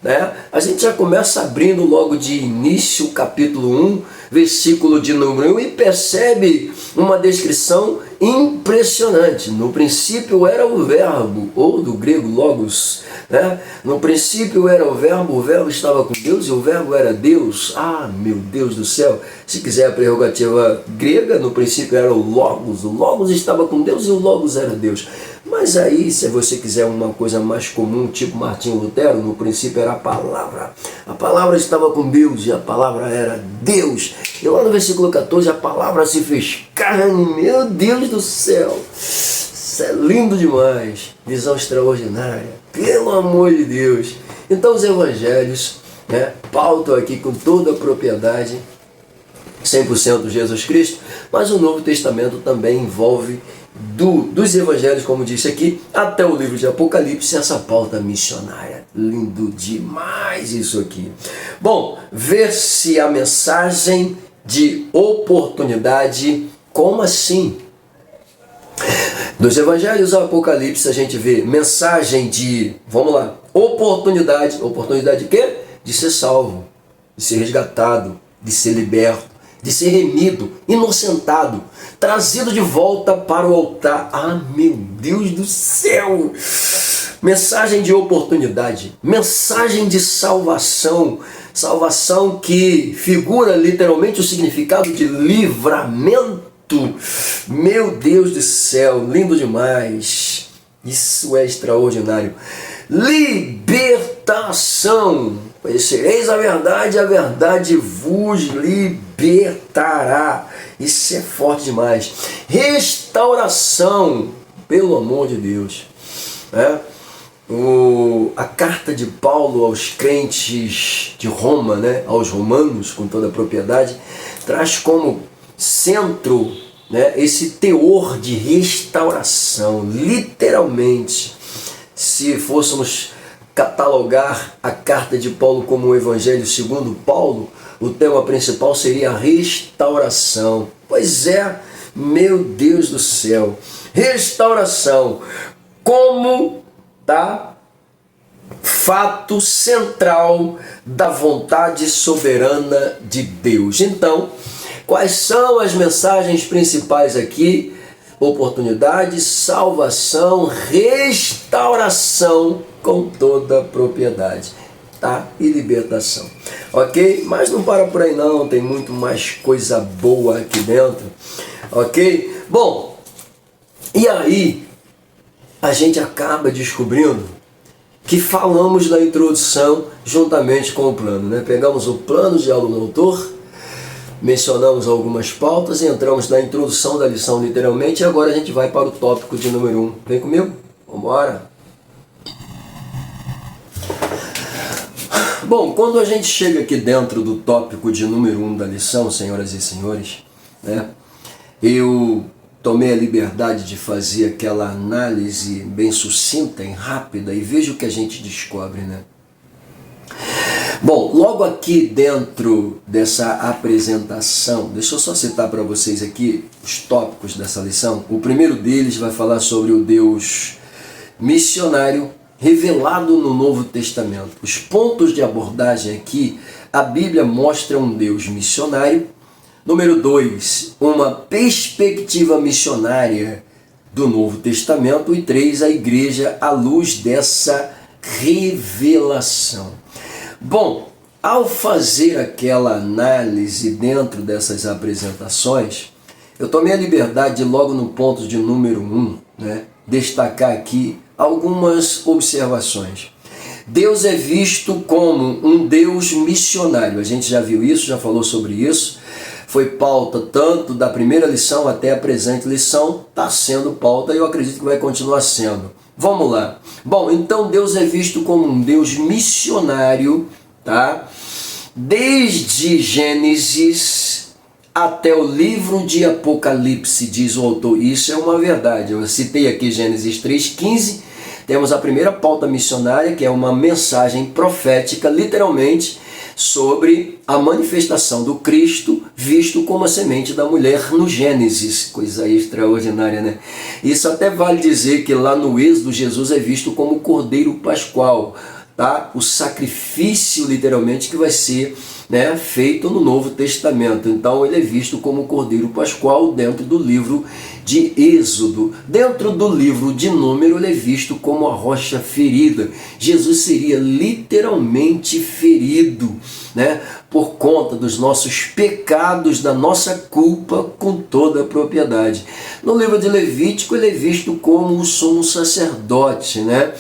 né? A gente já começa abrindo logo de início o capítulo 1, versículo de número 1, e percebe uma descrição impressionante. No princípio era o verbo, ou do grego logos, né? No princípio era o verbo estava com Deus e o verbo era Deus. Ah, meu Deus do céu! Se quiser a prerrogativa grega, no princípio era o logos estava com Deus e o logos era Deus. Mas aí, se você quiser uma coisa mais comum, tipo Martinho Lutero, no princípio era a palavra estava com Deus e a palavra era Deus. E lá no versículo 14, a palavra se fez carne. Meu Deus do céu, isso é lindo demais, visão extraordinária, pelo amor de Deus. Então os evangelhos, né, pautam aqui com toda a propriedade, 100% Jesus Cristo, mas o Novo Testamento também envolve dos evangelhos, como disse aqui, até o livro de Apocalipse, essa pauta missionária. Lindo demais isso aqui. Bom, ver-se a mensagem de oportunidade. Como assim? Dos evangelhos ao Apocalipse a gente vê mensagem de, vamos lá, oportunidade. Oportunidade de quê? De ser salvo, de ser resgatado, de ser liberto, de ser remido, inocentado, trazido de volta para o altar. Ah, meu Deus do céu! Mensagem de oportunidade, mensagem de salvação, salvação que figura literalmente o significado de livramento. Meu Deus do céu, lindo demais! Isso é extraordinário. Libertação. Conhecereis a verdade vos libertará. Isso é forte demais. Restauração, pelo amor de Deus. A carta de Paulo aos crentes de Roma, né, aos romanos, com toda a propriedade, traz como centro, né, esse teor de restauração. Literalmente, se fôssemos catalogar a carta de Paulo como o Evangelho segundo Paulo, o tema principal seria a restauração. Pois é, meu Deus do céu, restauração como fato central da vontade soberana de Deus. Então, quais são as mensagens principais aqui? Oportunidade, salvação, restauração com toda a propriedade, tá? E libertação, ok? Mas não para por aí não, tem muito mais coisa boa aqui dentro, ok? Bom, e aí a gente acaba descobrindo que falamos na introdução juntamente com o plano, né? Pegamos o plano de aula do autor, mencionamos algumas pautas e entramos na introdução da lição literalmente, e agora a gente vai para o tópico de número 1. Vem comigo? Vamos embora! Bom, quando a gente chega aqui dentro do tópico de número 1 da lição, senhoras e senhores, né, eu tomei a liberdade de fazer aquela análise bem sucinta e rápida e veja o que a gente descobre, né? Bom, logo aqui dentro dessa apresentação, deixa eu só citar para vocês aqui os tópicos dessa lição. O primeiro deles vai falar sobre o Deus missionário revelado no Novo Testamento. Os pontos de abordagem aqui, a Bíblia mostra um Deus missionário. Número 2, uma perspectiva missionária do Novo Testamento. E 3, a igreja à luz dessa revelação. Bom, ao fazer aquela análise dentro dessas apresentações, eu tomei a liberdade de logo no ponto de número 1, né, destacar aqui algumas observações. Deus é visto como um Deus missionário. A gente já viu isso, já falou sobre isso. Foi pauta tanto da primeira lição até a presente lição, está sendo pauta e eu acredito que vai continuar sendo. Vamos lá. Bom, então Deus é visto como um Deus missionário, tá? Desde Gênesis até o livro de Apocalipse, diz o autor. Isso é uma verdade. Eu citei aqui Gênesis 3,15. Temos a primeira pauta missionária, que é uma mensagem profética, literalmente, sobre a manifestação do Cristo visto como a semente da mulher no Gênesis. Coisa extraordinária, né? Isso até vale dizer que lá no Êxodo Jesus é visto como o Cordeiro Pascual. tá? O sacrifício, literalmente, que vai ser, né, feito no Novo Testamento. Então ele é visto como o Cordeiro Pascual dentro do livro de Êxodo. Dentro do livro de Número, ele é visto como a rocha ferida. Jesus seria literalmente ferido, né, por conta dos nossos pecados, da nossa culpa, com toda a propriedade. No livro de Levítico, ele é visto como o sumo sacerdote, né?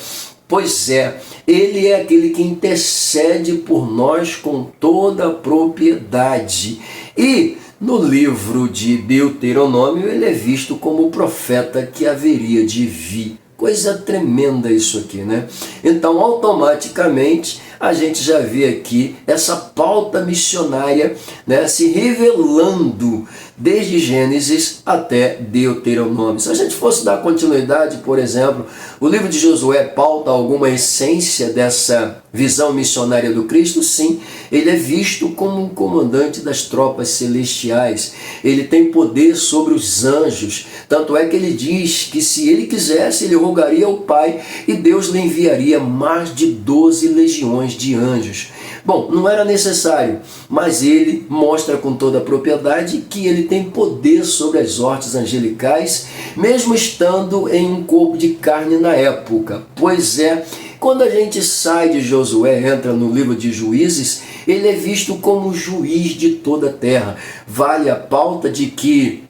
Pois é, ele é aquele que intercede por nós com toda a propriedade. E no livro de Deuteronômio, ele é visto como o profeta que haveria de vir. Coisa tremenda isso aqui, né? Então, automaticamente, a gente já vê aqui essa pauta missionária, né, se revelando desde Gênesis até Deuteronômio. Se a gente fosse dar continuidade, por exemplo, o livro de Josué pauta alguma essência dessa visão missionária do Cristo? Sim, ele é visto como um comandante das tropas celestiais. Ele tem poder sobre os anjos. Tanto é que ele diz que se ele quisesse, ele rogaria ao Pai e Deus lhe enviaria mais de 12 legiões de anjos. Bom, não era necessário, mas ele mostra com toda a propriedade que ele tem poder sobre as hortes angelicais, mesmo estando em um corpo de carne na época. Pois é, quando a gente sai de Josué, entra no livro de Juízes, ele é visto como juiz de toda a terra. Vale a pauta de que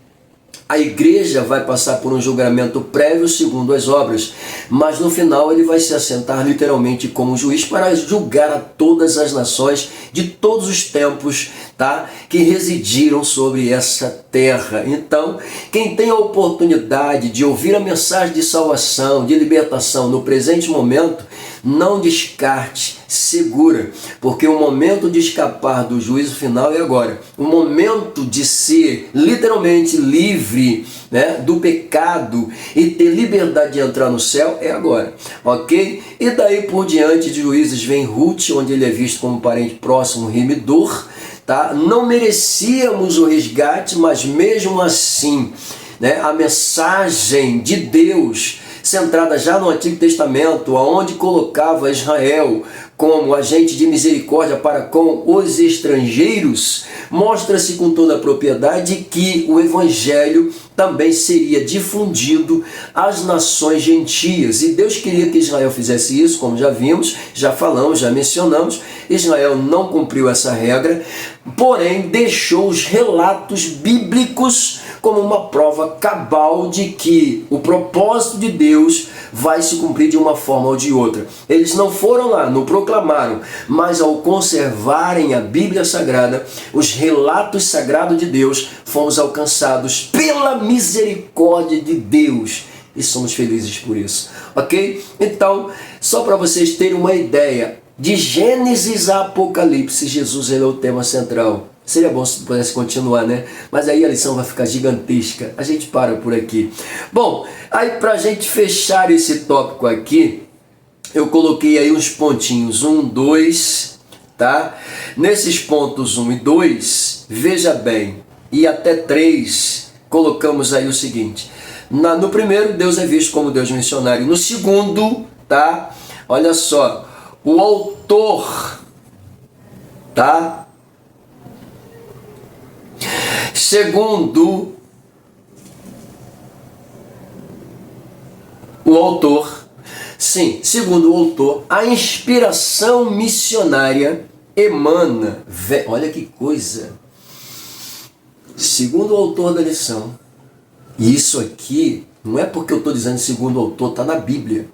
a igreja vai passar por um julgamento prévio segundo as obras, mas no final ele vai se assentar literalmente como juiz para julgar a todas as nações de todos os tempos, tá? Que residiram sobre essa terra. Então, quem tem a oportunidade de ouvir a mensagem de salvação, de libertação no presente momento, não descarte, segura, porque o momento de escapar do juízo final é agora. O momento de ser literalmente livre, né, do pecado e ter liberdade de entrar no céu é agora, ok? E daí por diante de Juízes vem Ruth, onde ele é visto como parente próximo, remidor, tá? Não merecíamos o resgate, mas mesmo assim, né, a mensagem de Deus centrada já no Antigo Testamento, aonde colocava Israel como agente de misericórdia para com os estrangeiros, mostra-se com toda a propriedade que o Evangelho também seria difundido às nações gentias. E Deus queria que Israel fizesse isso, como já vimos, já falamos, já mencionamos. Israel não cumpriu essa regra, porém deixou os relatos bíblicos como uma prova cabal de que o propósito de Deus vai se cumprir de uma forma ou de outra. Eles não foram lá, não proclamaram, mas ao conservarem a Bíblia Sagrada, os relatos sagrados de Deus, fomos alcançados pela misericórdia de Deus. E somos felizes por isso, ok? Então, só para vocês terem uma ideia, de Gênesis a Apocalipse, Jesus ele é o tema central. Seria bom se pudesse continuar, né? Mas aí a lição vai ficar gigantesca. A gente para por aqui. Bom, aí pra gente fechar esse tópico aqui, eu coloquei aí uns pontinhos, 1, 2, tá? Nesses pontos 1 e 2, veja bem, e até 3, colocamos aí o seguinte. No primeiro, Deus é visto como Deus missionário. No segundo, tá? Olha só, o autor, tá? Segundo o autor, sim, segundo o autor, a inspiração missionária emana, olha que coisa, segundo o autor da lição, e isso aqui não é porque eu estou dizendo segundo o autor, está na Bíblia.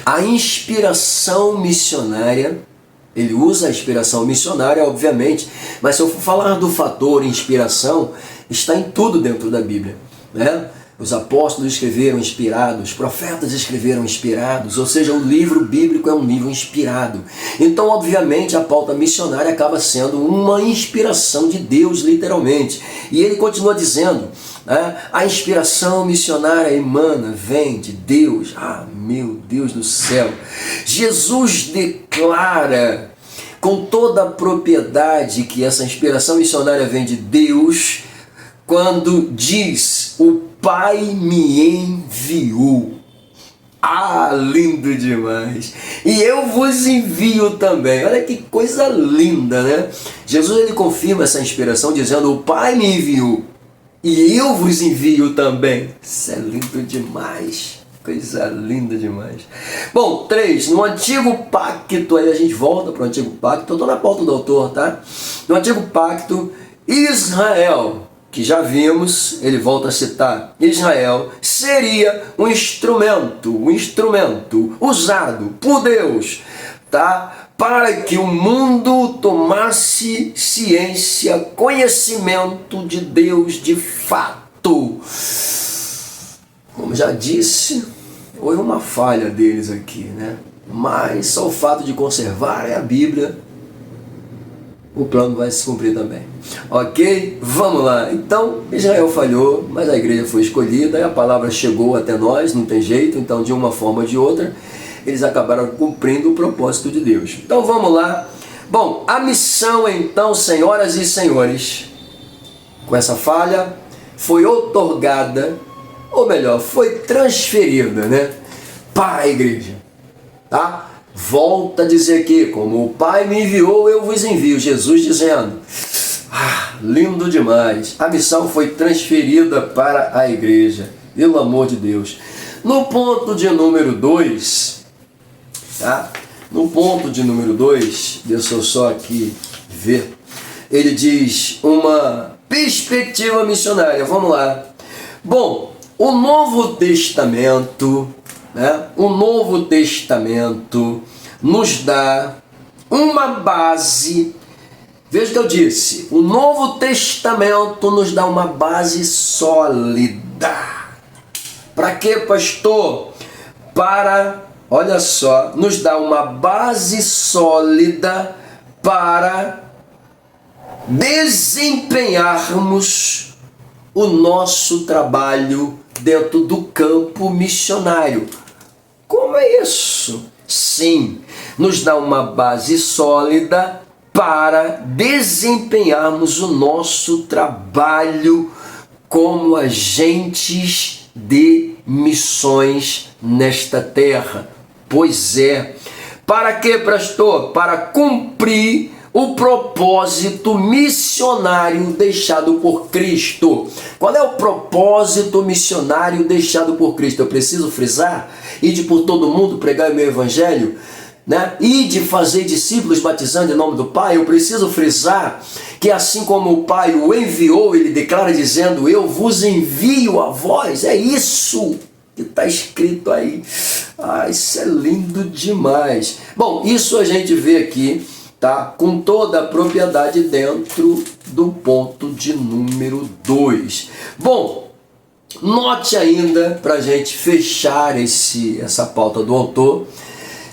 A inspiração missionária, ele usa a inspiração missionária, obviamente, mas se eu for falar do fator inspiração, está em tudo dentro da Bíblia, né? Os apóstolos escreveram inspirados, os profetas escreveram inspirados, ou seja, o livro bíblico é um livro inspirado. Então, obviamente, a pauta missionária acaba sendo uma inspiração de Deus, literalmente. E ele continua dizendo, né, a inspiração missionária emana, vem de Deus. Ah, meu Deus do céu! Jesus declara com toda a propriedade que essa inspiração missionária vem de Deus, quando diz, o Pai me enviou. Ah, lindo demais! E eu vos envio também. Olha que coisa linda, né? Jesus ele confirma essa inspiração dizendo: o Pai me enviou e eu vos envio também. Isso é lindo demais. Coisa linda demais. Bom, 3. No Antigo Pacto, aí a gente volta para o Antigo Pacto. Eu estou na pauta do autor, tá? No Antigo Pacto, Israel, que já vimos, ele volta a citar, Israel seria um instrumento usado por Deus, tá? Para que o mundo tomasse ciência, conhecimento de Deus de fato. Como já disse, houve uma falha deles aqui, né? Mas só o fato de conservarem a Bíblia, o plano vai se cumprir também. Ok? Vamos lá. Então, Israel falhou, mas a igreja foi escolhida e a palavra chegou até nós, não tem jeito. Então, de uma forma ou de outra, eles acabaram cumprindo o propósito de Deus. Então, vamos lá. Bom, a missão então, senhoras e senhores, com essa falha, foi outorgada, ou melhor, foi transferida, né, para a igreja. Tá? Volta a dizer aqui, como o Pai me enviou, eu vos envio. Jesus dizendo, lindo demais. A missão foi transferida para a igreja, pelo amor de Deus. No ponto de número 2, tá? No ponto de número 2, deixa eu só aqui ver, ele diz uma perspectiva missionária. Vamos lá. Bom, o Novo Testamento, né? O Novo Testamento nos dá uma base. Veja o que eu disse, o Novo Testamento nos dá uma base sólida. Para quê, pastor? Para, olha só, nos dá uma base sólida para desempenharmos o nosso trabalho dentro do campo missionário. Como é isso? Sim, nos dá uma base sólida para desempenharmos o nosso trabalho como agentes de missões nesta terra. Pois é. Para quê, pastor? Para cumprir o propósito missionário deixado por Cristo. Qual é o propósito missionário deixado por Cristo? Eu preciso frisar: ide por todo mundo pregar o meu evangelho, né? Ide fazer discípulos batizando em nome do Pai. Eu preciso frisar que assim como o Pai o enviou, ele declara dizendo: eu vos envio a vós. É isso que está escrito aí. Isso é lindo demais. Bom, isso a gente vê aqui, tá? Com toda a propriedade dentro do ponto de número 2. Bom, note ainda, para a gente fechar essa pauta do autor,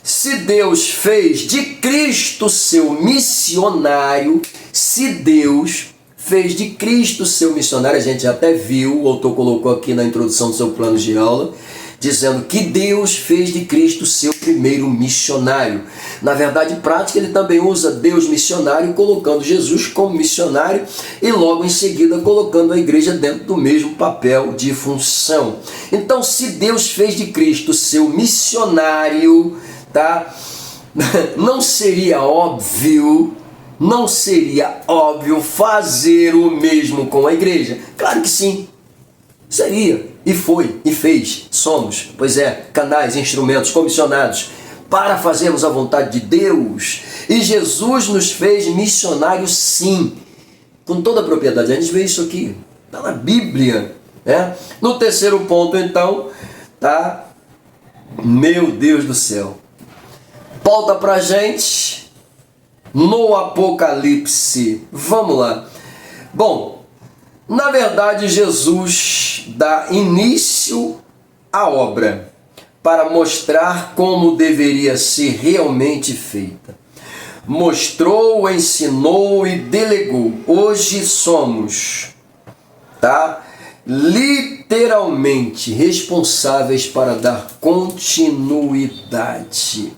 se Deus fez de Cristo seu missionário, se Deus fez de Cristo seu missionário, a gente até viu, o autor colocou aqui na introdução do seu plano de aula, dizendo que Deus fez de Cristo seu primeiro missionário. Na verdade prática, ele também usa Deus missionário, colocando Jesus como missionário e logo em seguida colocando a igreja dentro do mesmo papel de função. Então, se Deus fez de Cristo seu missionário, tá? Não seria óbvio fazer o mesmo com a igreja? Claro que sim. Seria, e foi, e fez, somos, pois é, canais, instrumentos, comissionados para fazermos a vontade de Deus. E Jesus nos fez missionários sim, com toda a propriedade. A gente vê isso aqui, está na Bíblia, né? No terceiro ponto então, tá? Meu Deus do céu. Volta pra gente no Apocalipse. Vamos lá. Bom, na verdade, Jesus dá início à obra para mostrar como deveria ser realmente feita. Mostrou, ensinou e delegou. Hoje somos, tá? Literalmente responsáveis para dar continuidade.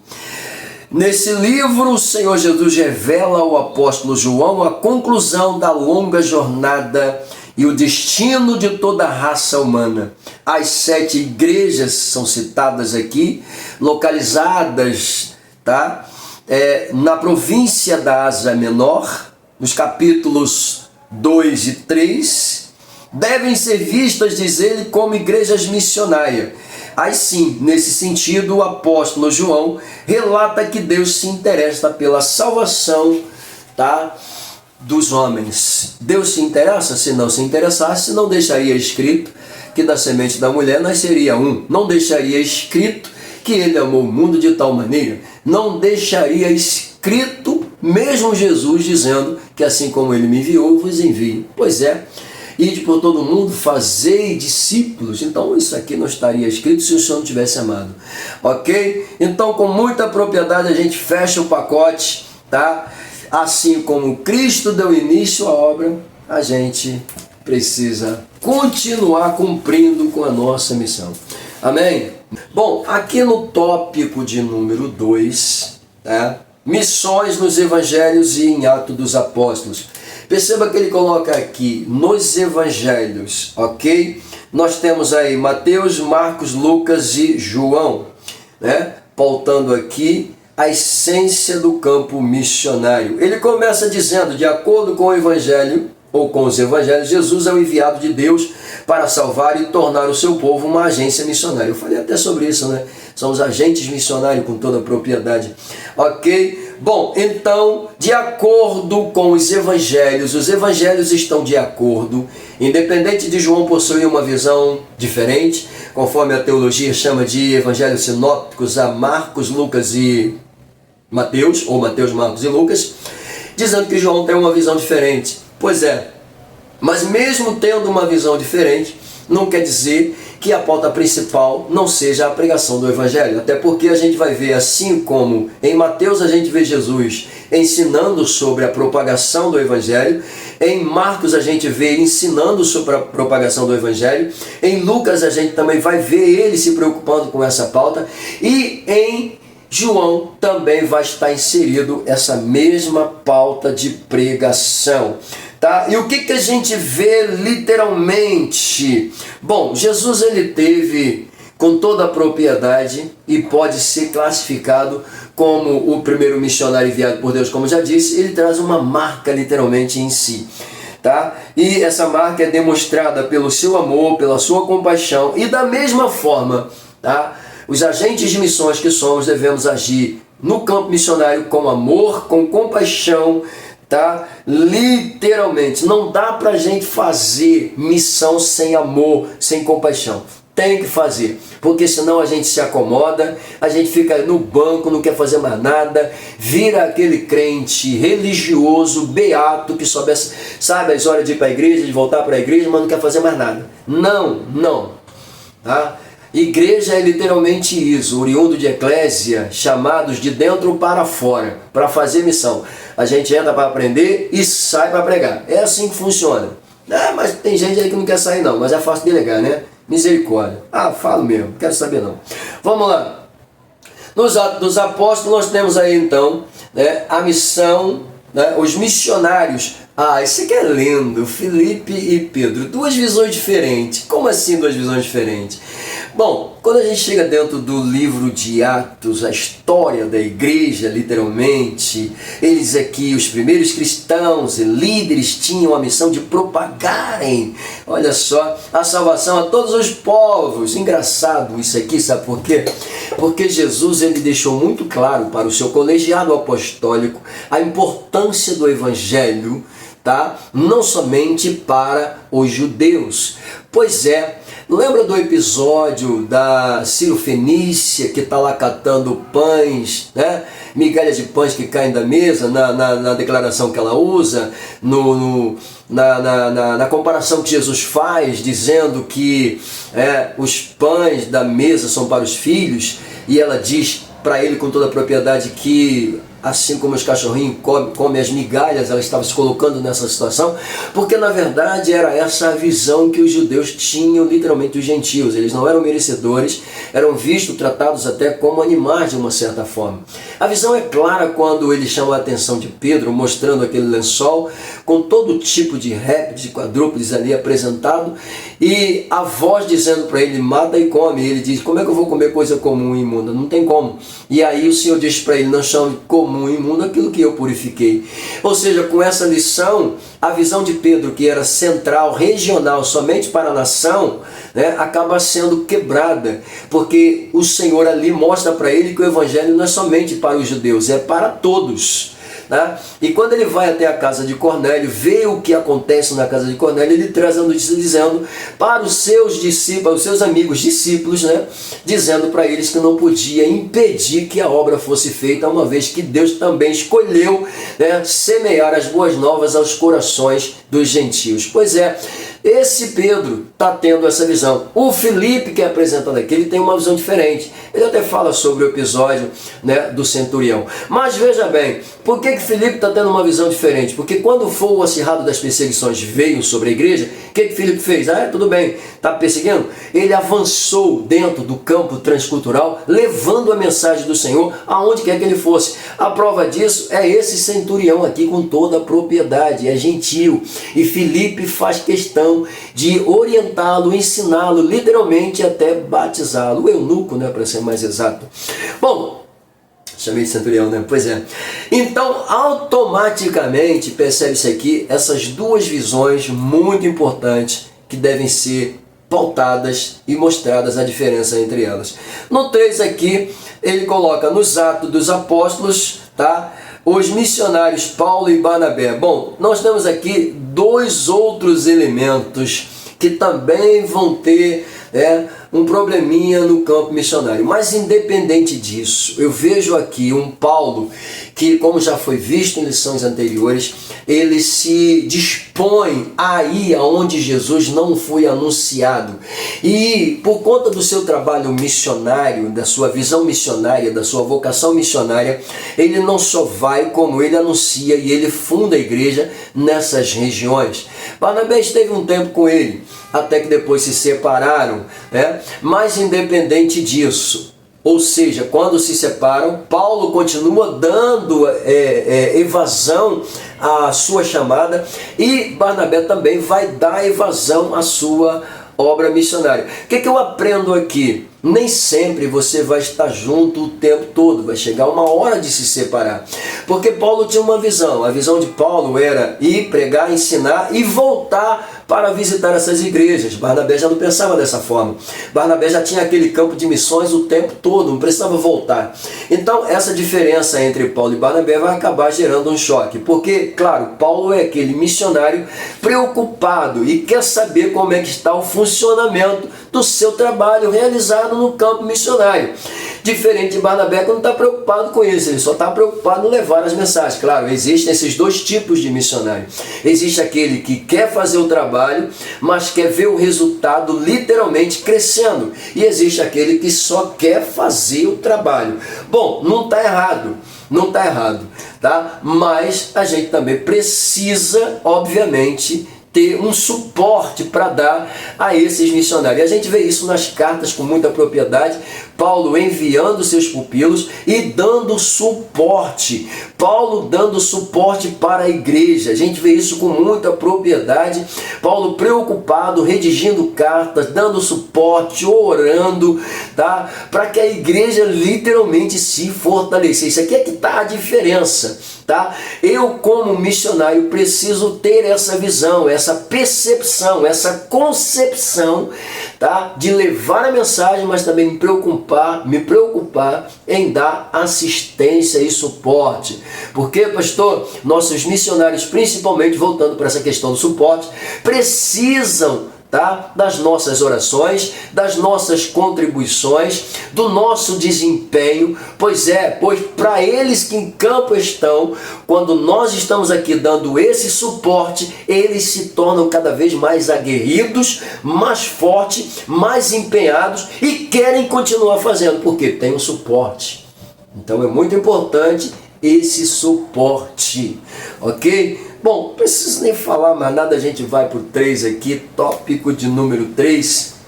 Nesse livro, o Senhor Jesus revela ao apóstolo João a conclusão da longa jornada e o destino de toda a raça humana. As 7 igrejas são citadas aqui, localizadas, tá? Na província da Ásia Menor, nos capítulos 2 e 3, devem ser vistas, diz ele, como igrejas missionárias. Aí sim, nesse sentido, o apóstolo João relata que Deus se interessa pela salvação, tá, dos homens. Deus se interessa? Se não se interessasse, não deixaria escrito que da semente da mulher nasceria um. Não deixaria escrito que ele amou o mundo de tal maneira. Não deixaria escrito mesmo Jesus dizendo que assim como ele me enviou, vos envio. Pois é, ide por todo mundo, fazei discípulos. Então isso aqui não estaria escrito se o Senhor não tivesse amado. Ok? Então com muita propriedade a gente fecha o pacote, tá? Assim como Cristo deu início à obra, a gente precisa continuar cumprindo com a nossa missão. Amém? Bom, aqui no tópico de número 2, tá? Missões nos Evangelhos e em Atos dos Apóstolos. Perceba que ele coloca aqui, nos Evangelhos, ok? Nós temos aí Mateus, Marcos, Lucas e João, né? Pautando aqui a essência do campo missionário. Ele começa dizendo, de acordo com o Evangelho, ou com os Evangelhos, Jesus é o enviado de Deus para salvar e tornar o seu povo uma agência missionária. Eu falei até sobre isso, né? São os agentes missionários com toda a propriedade. Ok? Bom, então, de acordo com os Evangelhos estão de acordo, independente de João possuir uma visão diferente, conforme a teologia chama de Evangelhos sinópticos a Marcos, Lucas e Mateus, ou Mateus, Marcos e Lucas, dizendo que João tem uma visão diferente. Pois é, mas mesmo tendo uma visão diferente, não quer dizer que a pauta principal não seja a pregação do Evangelho. Até porque a gente vai ver, assim como em Mateus a gente vê Jesus ensinando sobre a propagação do Evangelho, em Marcos a gente vê ele ensinando sobre a propagação do Evangelho, em Lucas a gente também vai ver ele se preocupando com essa pauta, e em João também vai estar inserido essa mesma pauta de pregação. Tá? E o que a gente vê literalmente? Bom, Jesus ele teve com toda a propriedade e pode ser classificado como o primeiro missionário enviado por Deus, como já disse, ele traz uma marca literalmente em si. Tá? E essa marca é demonstrada pelo seu amor, pela sua compaixão, e da mesma forma, tá? Os agentes de missões que somos devemos agir no campo missionário com amor, com compaixão, tá? Literalmente, não dá pra gente fazer missão sem amor, sem compaixão. Tem que fazer, porque senão a gente se acomoda, a gente fica no banco, não quer fazer mais nada, vira aquele crente religioso, beato, que soubesse, sabe as horas de ir para a igreja, de voltar para a igreja, mas não quer fazer mais nada. Não, tá? Igreja é literalmente isso, oriundo de eclésia, chamados de dentro para fora, para fazer missão. A gente entra para aprender e sai para pregar. É assim que funciona. Mas tem gente aí que não quer sair não, mas é fácil delegar, né? Misericórdia. Falo mesmo, não quero saber não. Vamos lá. Nos Atos dos Apóstolos nós temos aí então, né, a missão, né, os missionários. Isso aqui é lindo, Filipe e Pedro, duas visões diferentes. Como assim duas visões diferentes? Bom, quando a gente chega dentro do livro de Atos, a história da igreja, literalmente, eles aqui, os primeiros cristãos e líderes, tinham a missão de propagarem, olha só, a salvação a todos os povos. Engraçado isso aqui, sabe por quê? Porque Jesus ele deixou muito claro para o seu colegiado apostólico a importância do evangelho, tá? Não somente para os judeus. Pois é, lembra do episódio da Cirofenícia que está lá catando pães, né? Migalhas de pães que caem da mesa, na declaração que ela usa, na comparação que Jesus faz, dizendo que os pães da mesa são para os filhos, e ela diz para ele com toda a propriedade que assim como os cachorrinhos comem as migalhas, ela estava se colocando nessa situação, porque na verdade era essa a visão que os judeus tinham, literalmente os gentios. Eles não eram merecedores, eram vistos, tratados até como animais de uma certa forma. A visão é clara quando ele chama a atenção de Pedro, mostrando aquele lençol com todo tipo de répteis e quadrúpedes ali apresentado, e a voz dizendo para ele, mata e come. E ele diz, como é que eu vou comer coisa comum e imunda? Não tem como. E aí o Senhor diz para ele, não chame comum e imundo aquilo que eu purifiquei. Ou seja, com essa lição, a visão de Pedro, que era central, regional, somente para a nação, né, acaba sendo quebrada, porque o Senhor ali mostra para ele que o evangelho não é somente para os judeus, é para todos. Né? E quando ele vai até a casa de Cornélio, vê o que acontece na casa de Cornélio, ele traz a notícia dizendo para os seus discípulos, os seus amigos discípulos, né? Dizendo para eles que não podia impedir que a obra fosse feita, uma vez que Deus também escolheu, né, semear as boas novas aos corações dos gentios. Pois é, esse Pedro está tendo essa visão. O Filipe, que é apresentado aqui, ele tem uma visão diferente. Ele até fala sobre o episódio, né, do centurião. Mas veja bem, por que Filipe está tendo uma visão diferente? Porque quando o fogo acirrado das perseguições veio sobre a igreja, o que Filipe fez? Tudo bem, está perseguindo? Ele avançou dentro do campo transcultural, levando a mensagem do Senhor aonde quer que ele fosse. A prova disso é esse centurião aqui com toda a propriedade, é gentil. E Filipe faz questão de orientá-lo, ensiná-lo, literalmente até batizá-lo. O eunuco, né, para ser mais exato. Bom, chamei de centurião, né? Pois é. Então, automaticamente, percebe-se aqui essas duas visões muito importantes que devem ser pautadas e mostradas a diferença entre elas. No 3 aqui, ele coloca nos Atos dos Apóstolos, tá? Os missionários Paulo e Barnabé. Bom, nós temos aqui dois outros elementos que também vão ter um probleminha no campo missionário. Mas independente disso, eu vejo aqui um Paulo que, como já foi visto em lições anteriores, ele se dispõe a ir aonde Jesus não foi anunciado. E por conta do seu trabalho missionário, da sua visão missionária, da sua vocação missionária, ele não só vai, como ele anuncia e ele funda a igreja nessas regiões. Barnabé esteve um tempo com ele, até que depois se separaram, né? Mas independente disso, ou seja, quando se separam, Paulo continua dando evasão à sua chamada e Barnabé também vai dar evasão à sua obra missionária. O que eu aprendo aqui? Nem sempre você vai estar junto o tempo todo, vai chegar uma hora de se separar. Porque Paulo tinha uma visão, a visão de Paulo era ir pregar, ensinar e voltar para visitar essas igrejas. Barnabé já não pensava dessa forma. Barnabé já tinha aquele campo de missões o tempo todo, não precisava voltar. Então essa diferença entre Paulo e Barnabé vai acabar gerando um choque. Porque, claro, Paulo é aquele missionário preocupado e quer saber como é que está o funcionamento do seu trabalho realizado no campo missionário. Diferente de Barnabé, que não está preocupado com isso, ele só está preocupado em levar as mensagens. Claro, existem esses dois tipos de missionário. Existe aquele que quer fazer o trabalho, mas quer ver o resultado literalmente crescendo. E existe aquele que só quer fazer o trabalho. Bom, não está errado. Não está errado, tá? Mas a gente também precisa, obviamente, ter um suporte para dar a esses missionários. E a gente vê isso nas cartas com muita propriedade, Paulo enviando seus pupilos e dando suporte. Paulo dando suporte para a igreja. A gente vê isso com muita propriedade. Paulo preocupado, redigindo cartas, dando suporte, orando, tá? Para que a igreja literalmente se fortalecesse. Isso aqui é que está a diferença, tá? Eu, como missionário, preciso ter essa visão, essa percepção, essa concepção, tá? De levar a mensagem, mas também me preocupar em dar assistência e suporte. Porque, pastor, nossos missionários, principalmente voltando para essa questão do suporte, precisam, tá, das nossas orações, das nossas contribuições, do nosso desempenho, pois para eles que em campo estão, quando nós estamos aqui dando esse suporte, eles se tornam cada vez mais aguerridos, mais fortes, mais empenhados e querem continuar fazendo, porque tem um suporte. Então é muito importante esse suporte, ok? Bom, não preciso nem falar mais nada, a gente vai para o 3 aqui, tópico de número 3.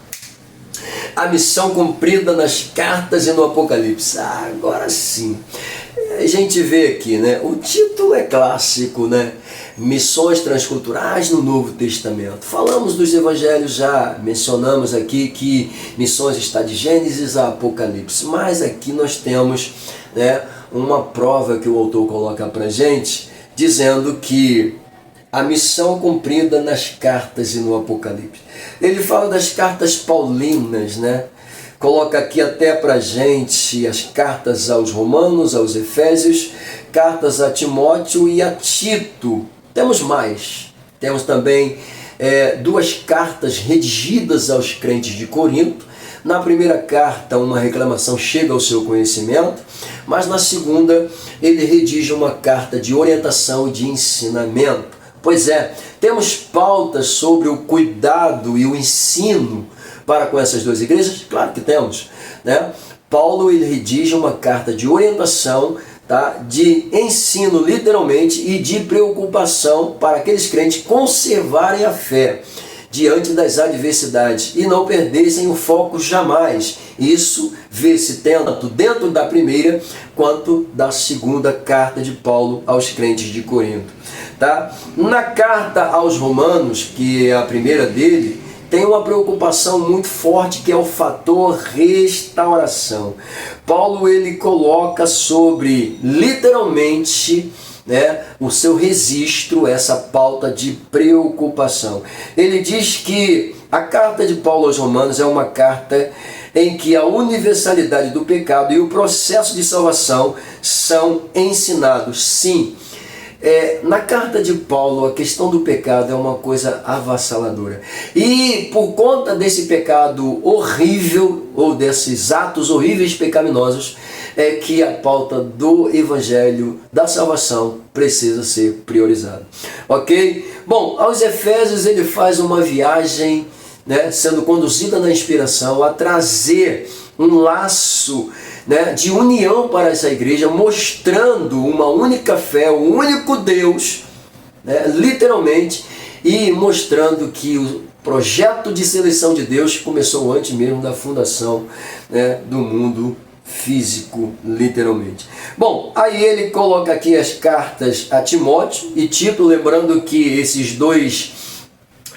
A missão cumprida nas cartas e no Apocalipse. Agora sim, a gente vê aqui, né? O título é clássico, né? Missões transculturais no Novo Testamento. Falamos dos evangelhos já, mencionamos aqui que missões está de Gênesis a Apocalipse, mas aqui nós temos, né, uma prova que o autor coloca para gente, dizendo que a missão cumprida nas cartas e no Apocalipse. Ele fala das cartas paulinas, né? Coloca aqui até pra gente as cartas aos Romanos, aos Efésios, cartas a Timóteo e a Tito. Temos mais. Temos também 2 cartas redigidas aos crentes de Corinto. Na primeira carta, uma reclamação chega ao seu conhecimento, mas na segunda, ele redige uma carta de orientação e de ensinamento. Pois é, temos pautas sobre o cuidado e o ensino para com essas 2 igrejas? Claro que temos, né? Paulo, ele redige uma carta de orientação, tá? De ensino, literalmente, e de preocupação para aqueles crentes conservarem a fé diante das adversidades e não perdessem o foco jamais. Isso vê-se tanto dentro da primeira quanto da segunda carta de Paulo aos crentes de Corinto. Tá? Na carta aos Romanos, que é a primeira dele, tem uma preocupação muito forte que é o fator restauração. Paulo, ele coloca sobre, literalmente, né, o seu registro, essa pauta de preocupação. Ele diz que a carta de Paulo aos Romanos é uma carta em que a universalidade do pecado e o processo de salvação são ensinados. Sim, na carta de Paulo, a questão do pecado é uma coisa avassaladora. E por conta desse pecado horrível, ou desses atos horríveis pecaminosos, é que a pauta do Evangelho da salvação precisa ser priorizada. Ok? Bom, aos Efésios ele faz uma viagem, né, sendo conduzida na inspiração a trazer um laço, né, de união para essa igreja, mostrando uma única fé, um único Deus, né, literalmente, e mostrando que o projeto de seleção de Deus começou antes mesmo da fundação, né, do mundo físico, literalmente. Bom, aí ele coloca aqui as cartas a Timóteo e Tito, lembrando que esses 2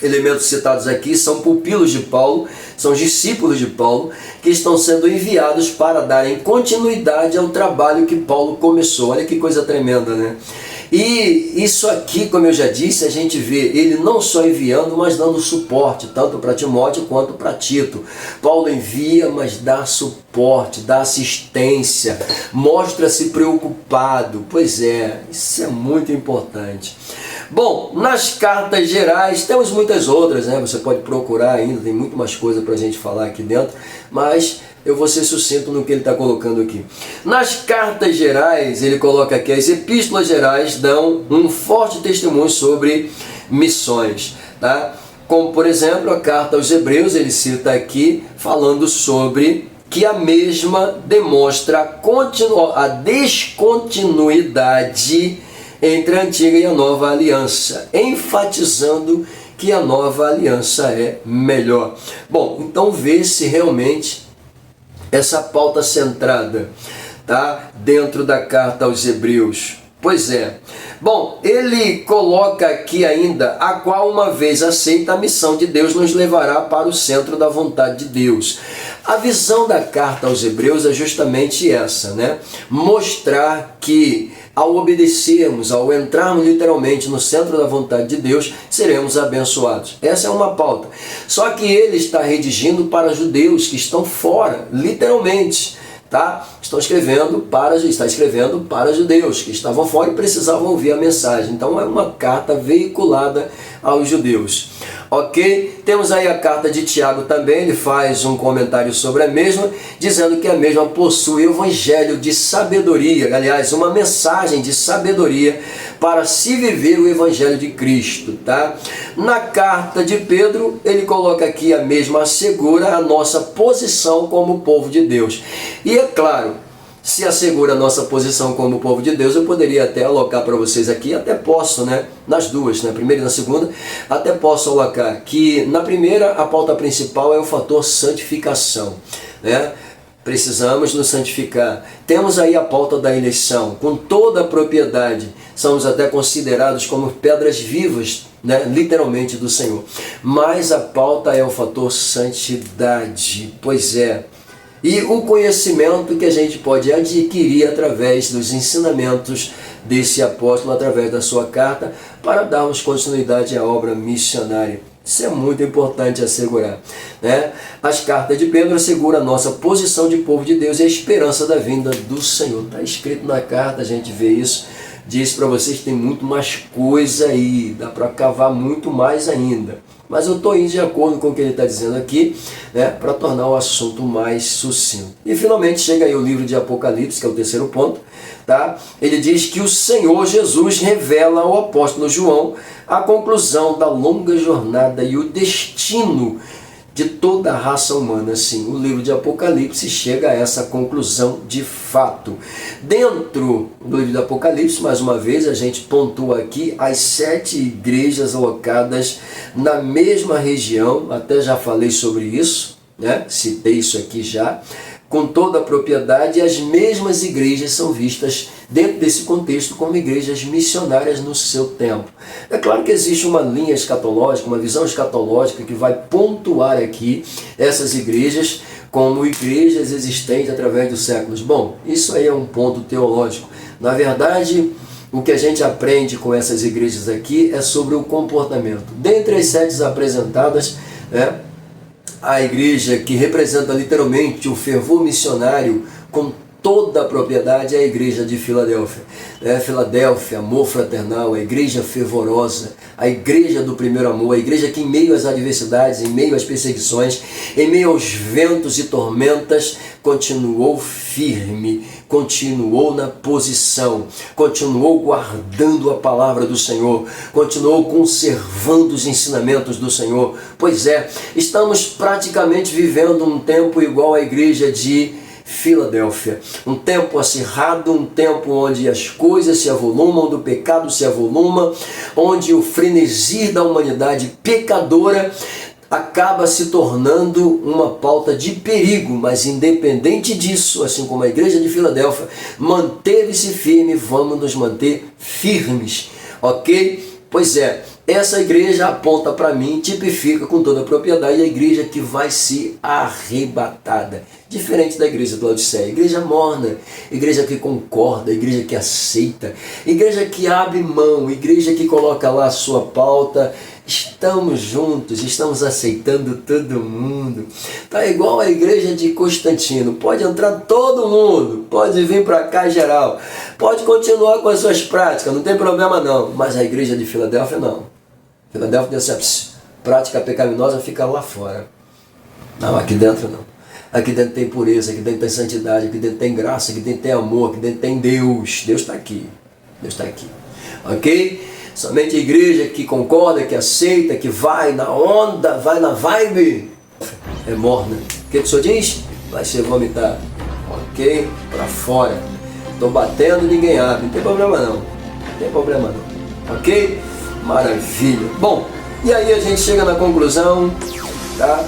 elementos citados aqui são pupilos de Paulo, são discípulos de Paulo, que estão sendo enviados para darem continuidade ao trabalho que Paulo começou. Olha que coisa tremenda, né? E isso aqui, como eu já disse, a gente vê ele não só enviando, mas dando suporte, tanto para Timóteo quanto para Tito. Paulo envia, mas dá suporte, dá assistência, mostra-se preocupado. Pois é, isso é muito importante. Bom, nas cartas gerais, temos muitas outras, né? Você pode procurar ainda, tem muito mais coisa para a gente falar aqui dentro, mas eu vou ser sucinto no que ele está colocando aqui. Nas cartas gerais, ele coloca aqui, as epístolas gerais dão um forte testemunho sobre missões, tá? Como, por exemplo, a carta aos Hebreus, ele cita aqui, falando sobre que a mesma demonstra a descontinuidade entre a antiga e a nova aliança, enfatizando que a nova aliança é melhor. Bom, então vê-se realmente essa pauta centrada, tá, dentro da carta aos Hebreus. Pois é. Bom, ele coloca aqui ainda, a qual uma vez aceita a missão de Deus nos levará para o centro da vontade de Deus. A visão da carta aos Hebreus é justamente essa, né? Mostrar que ao obedecermos, ao entrarmos literalmente no centro da vontade de Deus, seremos abençoados. Essa é uma pauta. Só que ele está redigindo para judeus que estão fora, literalmente. Tá? Está escrevendo para judeus que estavam fora e precisavam ouvir a mensagem. Então é uma carta veiculada aos judeus. Ok? Temos aí a carta de Tiago também, ele faz um comentário sobre a mesma, dizendo que a mesma possui o evangelho de sabedoria, aliás, uma mensagem de sabedoria para se viver o evangelho de Cristo, tá? Na carta de Pedro, ele coloca aqui a mesma assegura a nossa posição como povo de Deus. E é claro, se assegura a nossa posição como povo de Deus, eu poderia até alocar para vocês aqui, até posso, né, nas duas, na primeira e na segunda, até posso alocar que na primeira a pauta principal é o fator santificação, né? Precisamos nos santificar. Temos aí a pauta da eleição, com toda a propriedade, somos até considerados como pedras vivas, né, literalmente do Senhor. Mas a pauta é o fator santidade, pois é. E o conhecimento que a gente pode adquirir através dos ensinamentos desse apóstolo, através da sua carta, para darmos continuidade à obra missionária. Isso é muito importante assegurar, né? As cartas de Pedro asseguram a nossa posição de povo de Deus e a esperança da vinda do Senhor. Está escrito na carta, a gente vê isso. Diz para vocês que tem muito mais coisa aí, dá para cavar muito mais ainda. Mas eu estou indo de acordo com o que ele está dizendo aqui, né, para tornar o assunto mais sucinto. E finalmente chega aí o livro de Apocalipse, que é o terceiro ponto. Tá? Ele diz que o Senhor Jesus revela ao apóstolo João a conclusão da longa jornada e o destino de toda a raça humana. Sim, o livro de Apocalipse chega a essa conclusão de fato. Dentro do livro de Apocalipse, mais uma vez, a gente pontua aqui as 7 igrejas alocadas na mesma região, até já falei sobre isso, né? Citei isso aqui já. Com toda a propriedade, as mesmas igrejas são vistas dentro desse contexto como igrejas missionárias no seu tempo. É claro que existe uma linha escatológica, uma visão escatológica que vai pontuar aqui essas igrejas como igrejas existentes através dos séculos. Bom, isso aí é um ponto teológico. Na verdade, o que a gente aprende com essas igrejas aqui é sobre o comportamento. Dentre as 7 apresentadas, né, a igreja que representa literalmente o fervor missionário com toda a propriedade é a igreja de Filadélfia. Filadélfia, amor fraternal, a igreja fervorosa, a igreja do primeiro amor, a igreja que em meio às adversidades, em meio às perseguições, em meio aos ventos e tormentas, continuou firme, continuou na posição, continuou guardando a palavra do Senhor, continuou conservando os ensinamentos do Senhor. Pois é, estamos praticamente vivendo um tempo igual à igreja de Filadélfia, um tempo acirrado, um tempo onde as coisas se avolumam, do pecado se avoluma, onde o frenesi da humanidade pecadora acaba se tornando uma pauta de perigo, mas independente disso, assim como a igreja de Filadélfia manteve-se firme, vamos nos manter firmes, ok? Pois é, essa igreja aponta para mim, tipifica com toda a propriedade a igreja que vai ser arrebatada. Diferente da igreja de Laodiceia, igreja morna, igreja que concorda, igreja que aceita, igreja que abre mão, igreja que coloca lá a sua pauta. Estamos juntos, estamos aceitando todo mundo. Tá igual a igreja de Constantino, pode entrar todo mundo, pode vir para cá geral, pode continuar com as suas práticas, não tem problema não, mas a igreja de Filadélfia não. Filadélfia disse assim, prática pecaminosa fica lá fora. Não, aqui dentro não. Aqui dentro tem pureza, aqui dentro tem santidade, aqui dentro tem graça, aqui dentro tem amor, aqui dentro tem Deus. Deus está aqui. Deus está aqui. Ok? Somente a igreja que concorda, que aceita, que vai na onda, vai na vibe, é morna. O que o senhor diz? Vai ser vomitado. Ok? Para fora. Estou batendo, ninguém abre. Não tem problema não. Não tem problema não. Ok? Maravilha. Bom, e aí a gente chega na conclusão, tá?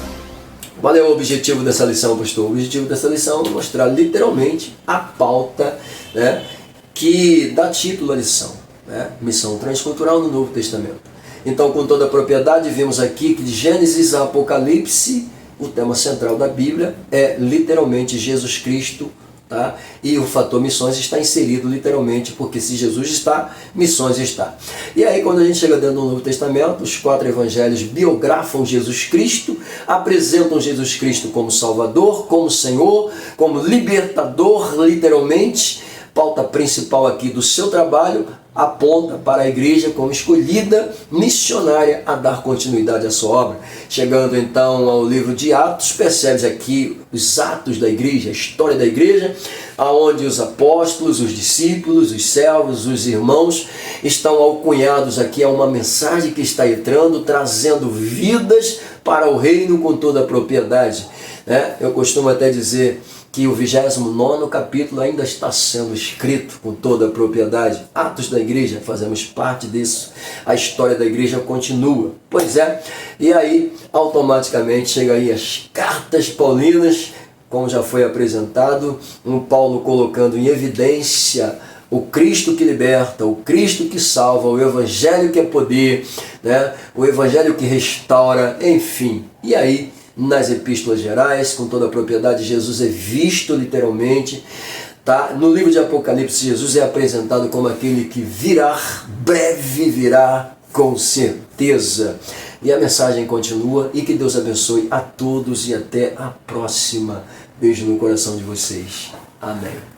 Qual é o objetivo dessa lição, pastor? O objetivo dessa lição é mostrar literalmente a pauta, né, que dá título à lição, né? Missão transcultural no Novo Testamento. Então, com toda a propriedade, vimos aqui que de Gênesis a Apocalipse, o tema central da Bíblia é literalmente Jesus Cristo, tá? E o fator missões está inserido literalmente, porque se Jesus está, missões está. E aí quando a gente chega dentro do Novo Testamento, os 4 evangelhos biografam Jesus Cristo, apresentam Jesus Cristo como Salvador, como Senhor, como libertador, literalmente. Pauta principal aqui do seu trabalho aponta para a igreja como escolhida missionária a dar continuidade à sua obra. Chegando então ao livro de Atos, percebe aqui os atos da igreja, a história da igreja, aonde os apóstolos, os discípulos, os servos, os irmãos estão alcunhados aqui a uma mensagem que está entrando, trazendo vidas para o reino com toda a propriedade. Eu costumo até dizer que o 29º capítulo ainda está sendo escrito com toda a propriedade. Atos da Igreja, fazemos parte disso. A história da Igreja continua. Pois é, e aí automaticamente chega aí as cartas paulinas, como já foi apresentado, um Paulo colocando em evidência o Cristo que liberta, o Cristo que salva, o Evangelho que é poder, né? O Evangelho que restaura, enfim. E aí, nas epístolas gerais, com toda a propriedade, Jesus é visto literalmente. Tá? No livro de Apocalipse, Jesus é apresentado como aquele que virá, breve virá, com certeza. E a mensagem continua, e que Deus abençoe a todos e até a próxima. Beijo no coração de vocês. Amém.